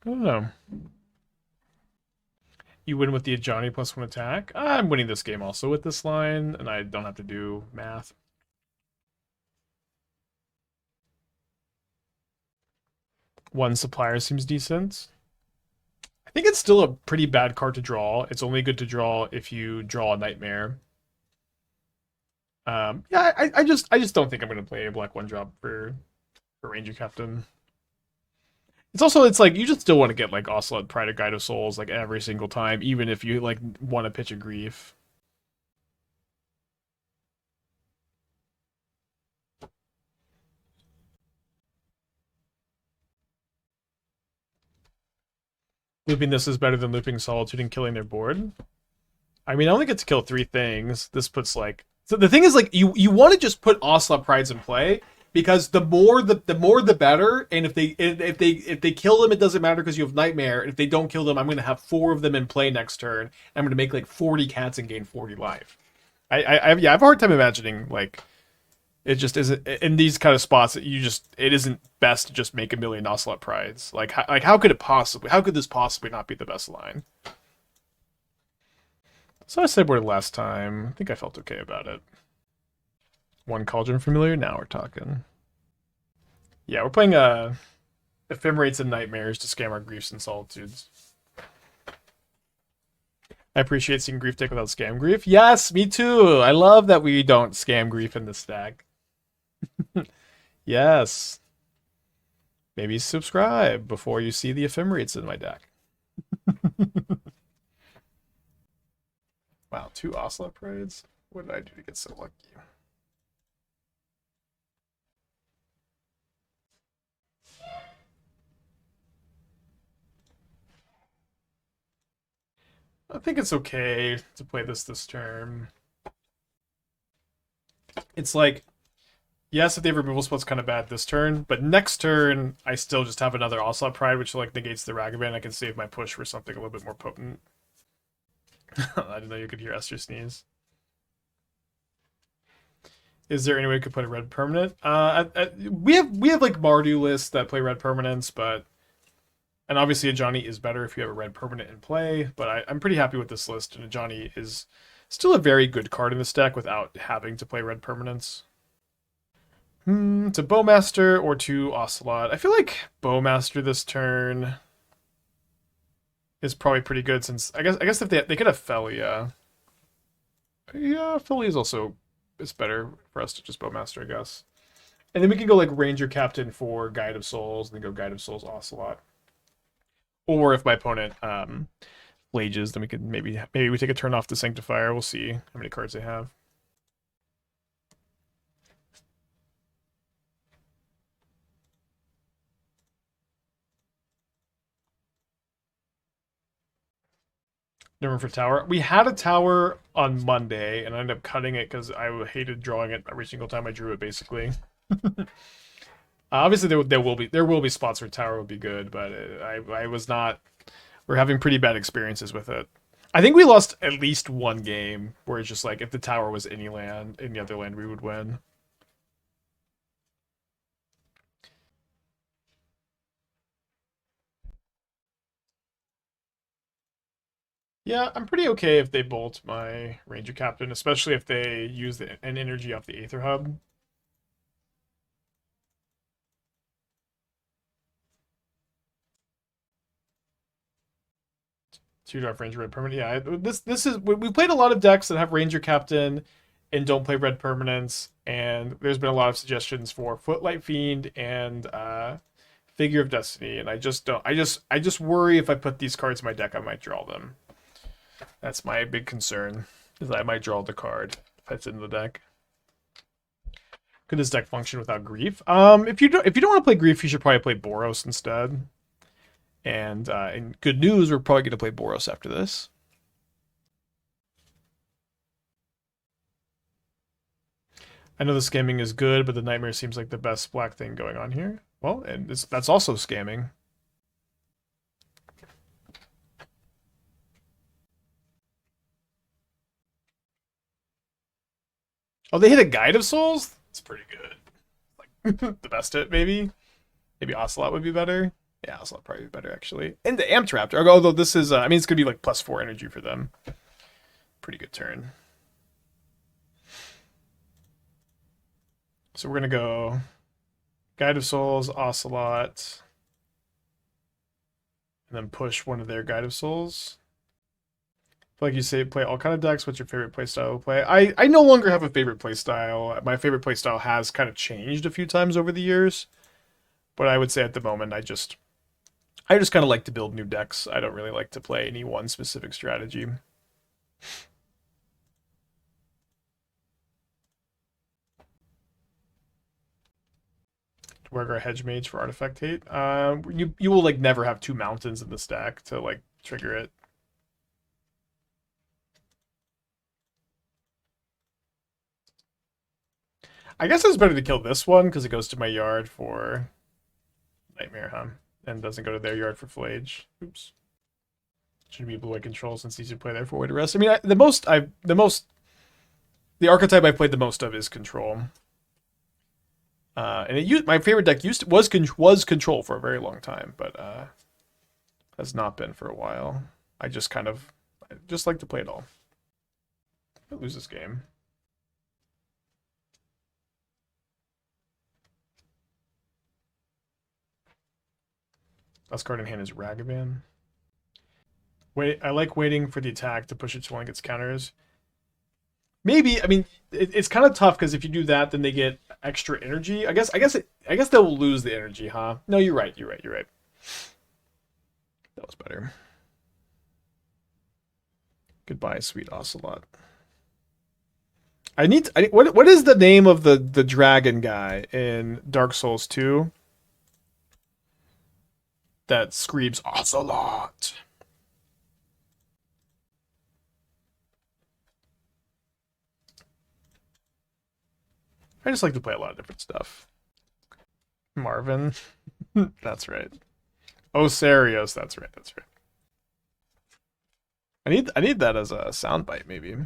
I don't know. You win with the Ajani +1 attack. I'm winning this game also with this line, and I don't have to do math. One supplier seems decent. I think it's still a pretty bad card to draw. It's only good to draw if you draw a Nightmare. Yeah, I just don't think I'm gonna play a black 1-drop for Ranger-Captain. It's like you just still want to get like Ocelot Pride or Guide of Souls like every single time, even if you like want to pitch a grief. Looping this is better than looping Solitude and killing their board. I mean, I only get to kill 3 things. This puts like... So the thing is, like, you want to just put Ocelot Prides in play, because the more the better, and if they kill them, it doesn't matter because you have Nightmare, and if they don't kill them, I'm going to have 4 of them in play next turn. I'm going to make like 40 cats and gain 40 life. I have a hard time imagining, like, it just isn't in these kind of spots that it isn't best to just make a million Ocelot Prides. Like how could this possibly not be the best line? So I sideboarded last time. I think I felt okay about it. 1 Cauldron Familiar, now we're talking. Yeah, we're playing Ephemerates and Nightmares to scam our griefs and solitudes. I appreciate seeing Grief Deck without Scam Grief. Yes, me too. I love that we don't Scam Grief in this deck. Yes. Maybe subscribe before you see the Ephemerates in my deck. Wow, 2 Ocelot Prides? What did I do to get so lucky? I think it's okay to play this turn. It's like, yes, if they have removal spell's kind of bad this turn, but next turn I still just have another Ocelot Pride, which like negates the Ragavan. I can save my push for something a little bit more potent. I didn't know you could hear Esther sneeze. Is there any way we could put a red permanent? We have like Mardu lists that play red permanents, but and obviously Ajani is better if you have a red permanent in play. But I'm pretty happy with this list, and Ajani is still a very good card in this deck without having to play red permanents. To Bowmaster or to Ocelot. I feel like Bowmaster this turn is probably pretty good since I guess if they could have Felia. Yeah, Felia is also it's better for us to just Bowmaster, I guess. And then we can go like Ranger-Captain for Guide of Souls, and then go Guide of Souls Ocelot. Or if my opponent Flages, then we could maybe we take a turn off the Sanctifier. We'll see how many cards they have. No room for tower. We had a tower on Monday, and I ended up cutting it because I hated drawing it every single time I drew it. Basically, obviously there will be spots where tower would be good, but I was not. We're having pretty bad experiences with it. I think we lost at least one game where it's just like if the tower was any other land, we would win. Yeah, I'm pretty okay if they bolt my Ranger Captain, especially if they use an energy off the Aether Hub. Two-drop Ranger Red Permanent. Yeah, this is we played a lot of decks that have Ranger Captain and don't play red permanents, and there's been a lot of suggestions for Footlight Fiend and Figure of Destiny, and I just don't. I just worry if I put these cards in my deck, I might draw them. That's my big concern, is that I might draw the card if it's in the deck. Could this deck function without Grief? If you don't want to play Grief, you should probably play Boros instead. And in good news, we're probably going to play Boros after this. I know the scamming is good, but the Nightmare seems like the best black thing going on here. Well, and that's also scamming. Oh, they hit a Guide of Souls? It's pretty good. Like, the best hit, maybe? Maybe Ocelot would be better? Yeah, Ocelot probably be better, actually. And the Amp Raptor. Although this is, I mean, it's going to be like +4 energy for them. Pretty good turn. So we're going to go Guide of Souls, Ocelot, and then push one of their Guide of Souls. Like you say, play all kind of decks. What's your favorite playstyle to play? I no longer have a favorite playstyle. My favorite playstyle has kind of changed a few times over the years. But I would say at the moment, I just kind of like to build new decks. I don't really like to play any one specific strategy. Wargar Hedge Mage for Artifact Hate. You will like never have 2 mountains in the stack to like trigger it. I guess it's better to kill this one because it goes to my yard for Nightmare, huh? And doesn't go to their yard for Flage. Oops. Should be blue-white control since easy to play there for way to rest. I mean, the archetype I played the most of is control. And my favorite deck was control for a very long time, but has not been for a while. I just like to play it all. I lose this game. Last card in hand is Ragavan. I like waiting for the attack to push it to one that gets counters. Maybe, I mean, it's kind of tough because if you do that, then they get extra energy. I guess they'll lose the energy, huh? No, you're right. You're right. That was better. Goodbye, sweet Ocelot. What is the name of the dragon guy in Dark Souls 2 that screams Ocelot? I just like to play a lot of different stuff. Marvin. That's right. Osarios, that's right. I need that as a soundbite, maybe.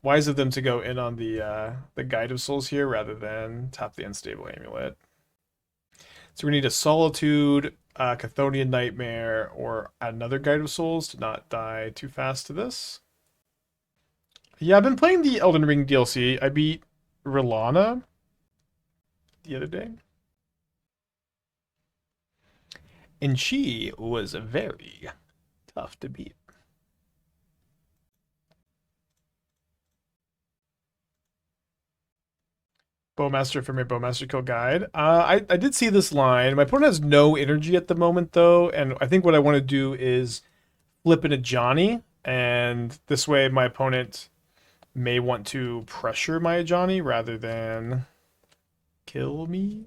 Wise of them to go in on the Guide of Souls here rather than tap the Unstable Amulet. So we need a Solitude, Chthonian Nightmare, or another Guide of Souls to not die too fast to this. Yeah, I've been playing the Elden Ring DLC. I beat Rilana the other day. And she was very tough to beat. Bowmaster from your Bowmaster Kill Guide. I did see this line. My opponent has no energy at the moment, though, and I think what I want to do is flip an Ajani, and this way my opponent may want to pressure my Ajani rather than kill me.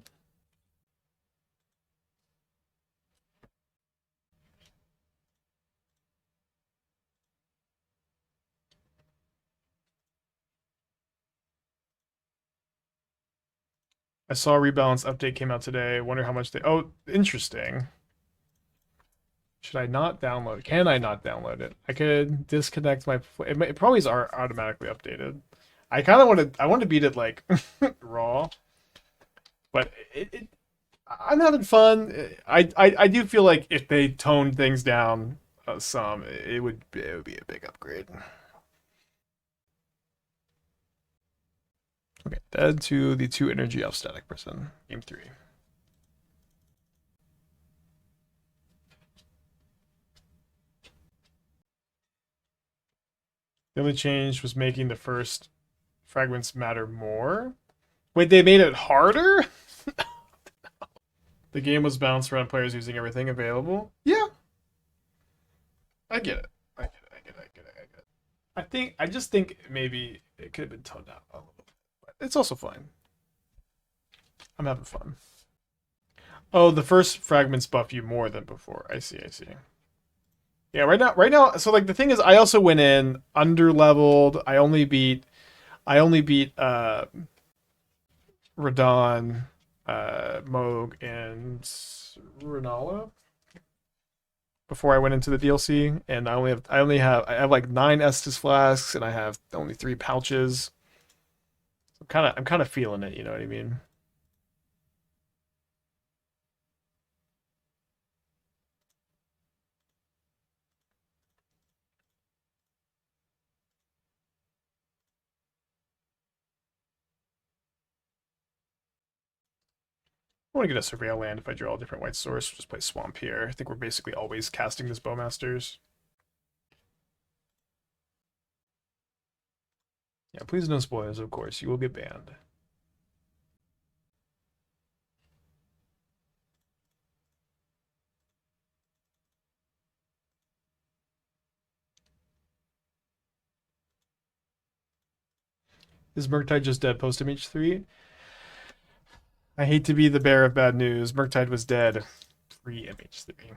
I saw a rebalance update came out today. Wonder how much they... Oh, interesting. Should I not download it? Can I not download it? I could disconnect my... It probably is automatically updated. I kind of want to... I want to beat it, like, raw. But I'm having fun. I do feel like if they toned things down some, it would be a big upgrade. Okay, dead to the 2 energy off static person. Game 3. The only change was making the first fragments matter more. Wait, they made it harder? The game was balanced around players using everything available. Yeah. I get it. I get it. I just think maybe it could have been toned down a little bit. But it's also fine. I'm having fun. Oh, the first fragments buff you more than before. I see. Yeah, right now, so like the thing is I also went in under leveled. I only beat Radon, Moog, and Renala before I went into the DLC, and I have like 9 Estus flasks, and I have only 3 pouches. I'm kind of feeling it, you know what I mean? I want to get a Surveil land if I draw a different white source. Just play Swamp here. I think we're basically always casting this Bowmasters. Yeah, please no spoilers, of course. You will get banned. Is Murktide just dead post MH3? I hate to be the bearer of bad news. Murktide was dead pre MH3.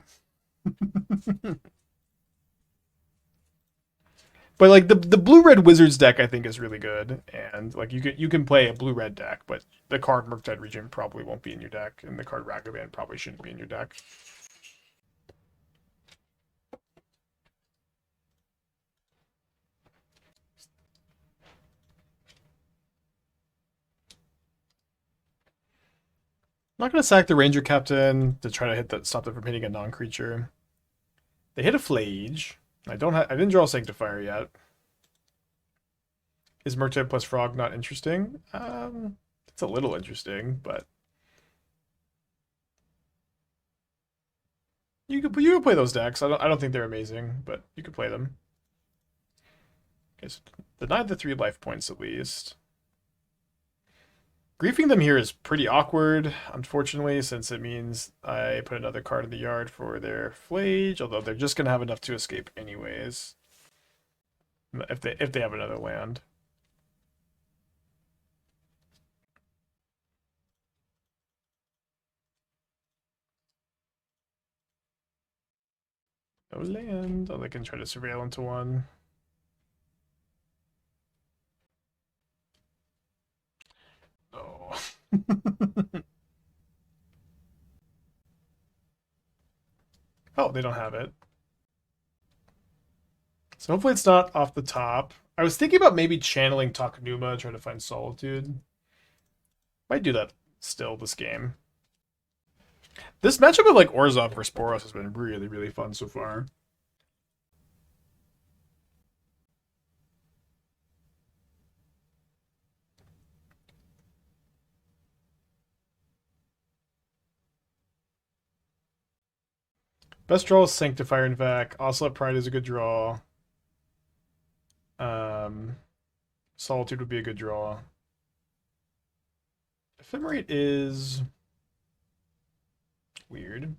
But like the blue-red Wizards deck I think is really good. And like you can play a blue-red deck, but the card Murktide Regime probably won't be in your deck, and the card Ragavan probably shouldn't be in your deck. I'm not gonna sack the Ranger-Captain to try to stop them from hitting a non-creature. They hit a Flage. I didn't draw a Sanctifier yet. Is Murktide plus Frog not interesting? It's a little interesting, but You could play those decks. I don't think they're amazing, but you could play them. Okay, so deny the 3 life points at least. Griefing them here is pretty awkward, unfortunately, since it means I put another card in the yard for their Flage, although they're just gonna have enough to escape anyways. If they have another land. No land. Oh, they can try to surveil into one. Oh. Oh, they don't have it. So hopefully it's not off the top. I was thinking about maybe channeling Takenuma, trying to find Solitude. Might do that still this game. This matchup of like Orzhov versus Boros has been really, really fun so far. Best draw is Sanctifier and Vac. Ocelot Pride is a good draw. Solitude would be a good draw. Ephemerate is weird.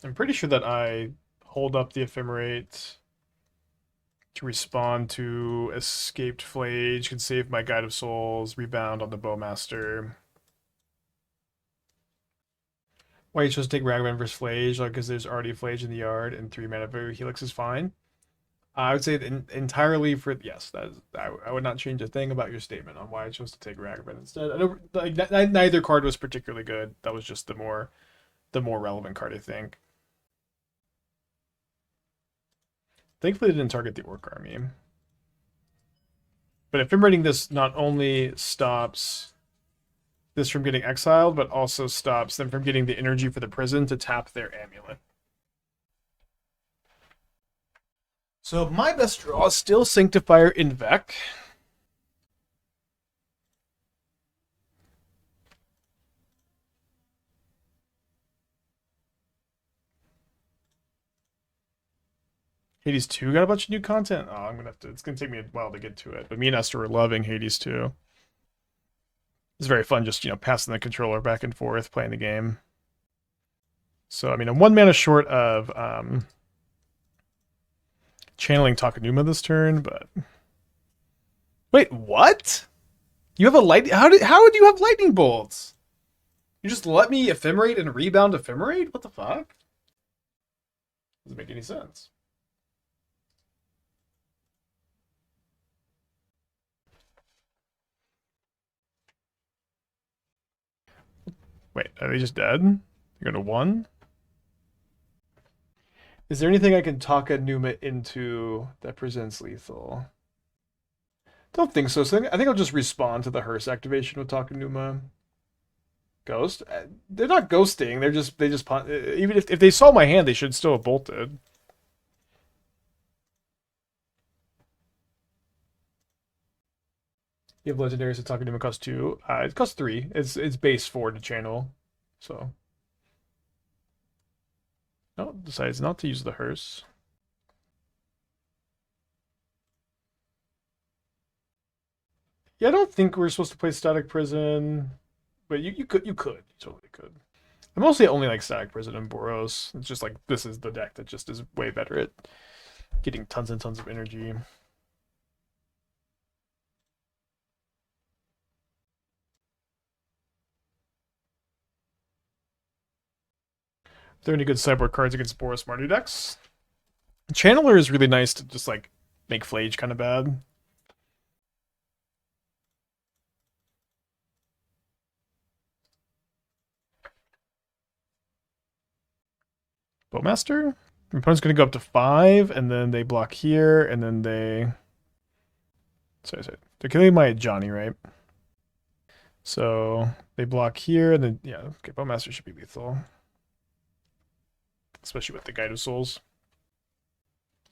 I'm pretty sure that I hold up the Ephemerate to respond to Escaped Flage, can save my Guide of Souls, rebound on the Bowmaster. Why you chose to take Ragavan versus Flage? Like, because there's already Flage in the yard and 3 mana for Helix is fine. I would say entirely for yes. That is, I would not change a thing about your statement on why I chose to take Ragavan instead. I know like neither card was particularly good. That was just the more relevant card, I think. Thankfully, it didn't target the Orc army. But Ephemerating this not only stops this from getting exiled, but also stops them from getting the energy for the prison to tap their amulet. So my best draw is still Sanctifier en-Vec. Hades 2 got a bunch of new content. Oh, I'm gonna have to. It's gonna take me a while to get to it. But me and Esther were loving Hades 2. It's very fun, just passing the controller back and forth, playing the game. So I mean, I'm 1 mana short of channeling Takenuma this turn, but wait, what? You have a light? How would you have lightning bolts? You just let me Ephemerate and rebound Ephemerate? What the fuck? Doesn't make any sense. Wait, are they just dead? You're going to 1? Is there anything I can Takenuma into that presents lethal? Don't think so. So I think I'll just respond to the Hearse activation with Takenuma. Ghost? They're not ghosting. They just even if they saw my hand, they should still have bolted. You have legendaries that Takenuma cost 2. It costs 3. It's base 4 to channel. So no, decides not to use the Hearse. Yeah, I don't think we're supposed to play Static Prison, but you totally could. I mostly only like Static Prison and Boros. It's just like this is the deck that just is way better at getting tons and tons of energy. Are there any good sideboard cards against Boros Mardu decks? Channeler is really nice to just like make Flage kind of bad. Bowmaster? Your opponent's going to go up to 5, and then they block here, and then they... Sorry. They're killing my Ajani, right? So they block here, and then, yeah, okay, Bowmaster should be lethal. Especially with the Guide of Souls.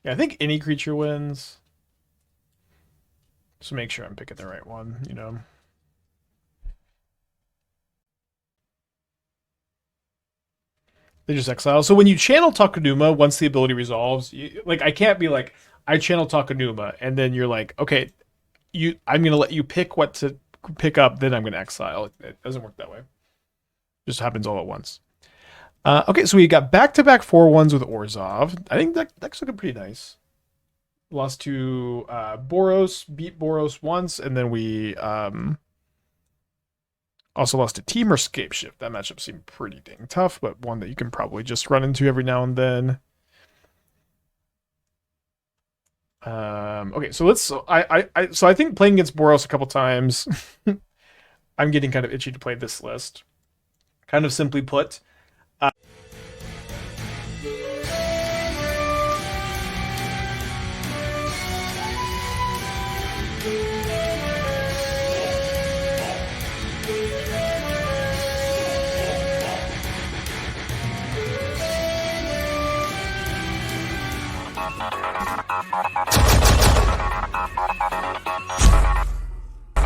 Yeah, I think any creature wins. So make sure I'm picking the right one, They just exile. So when you channel Takenuma, once the ability resolves, like I can't be like, I channel Takenuma, and then you're like, okay, I'm gonna let you pick what to pick up, then I'm gonna exile. It doesn't work that way. It just happens all at once. Okay, so we got back-to-back 4-1s with Orzhov. I think that's looking pretty nice. Lost to Boros, beat Boros once, and then we also lost to Temur Scapeshift. That matchup seemed pretty dang tough, but one that you can probably just run into every now and then. Okay, so let's. I think playing against Boros a couple times, I'm getting kind of itchy to play this list. Kind of simply put,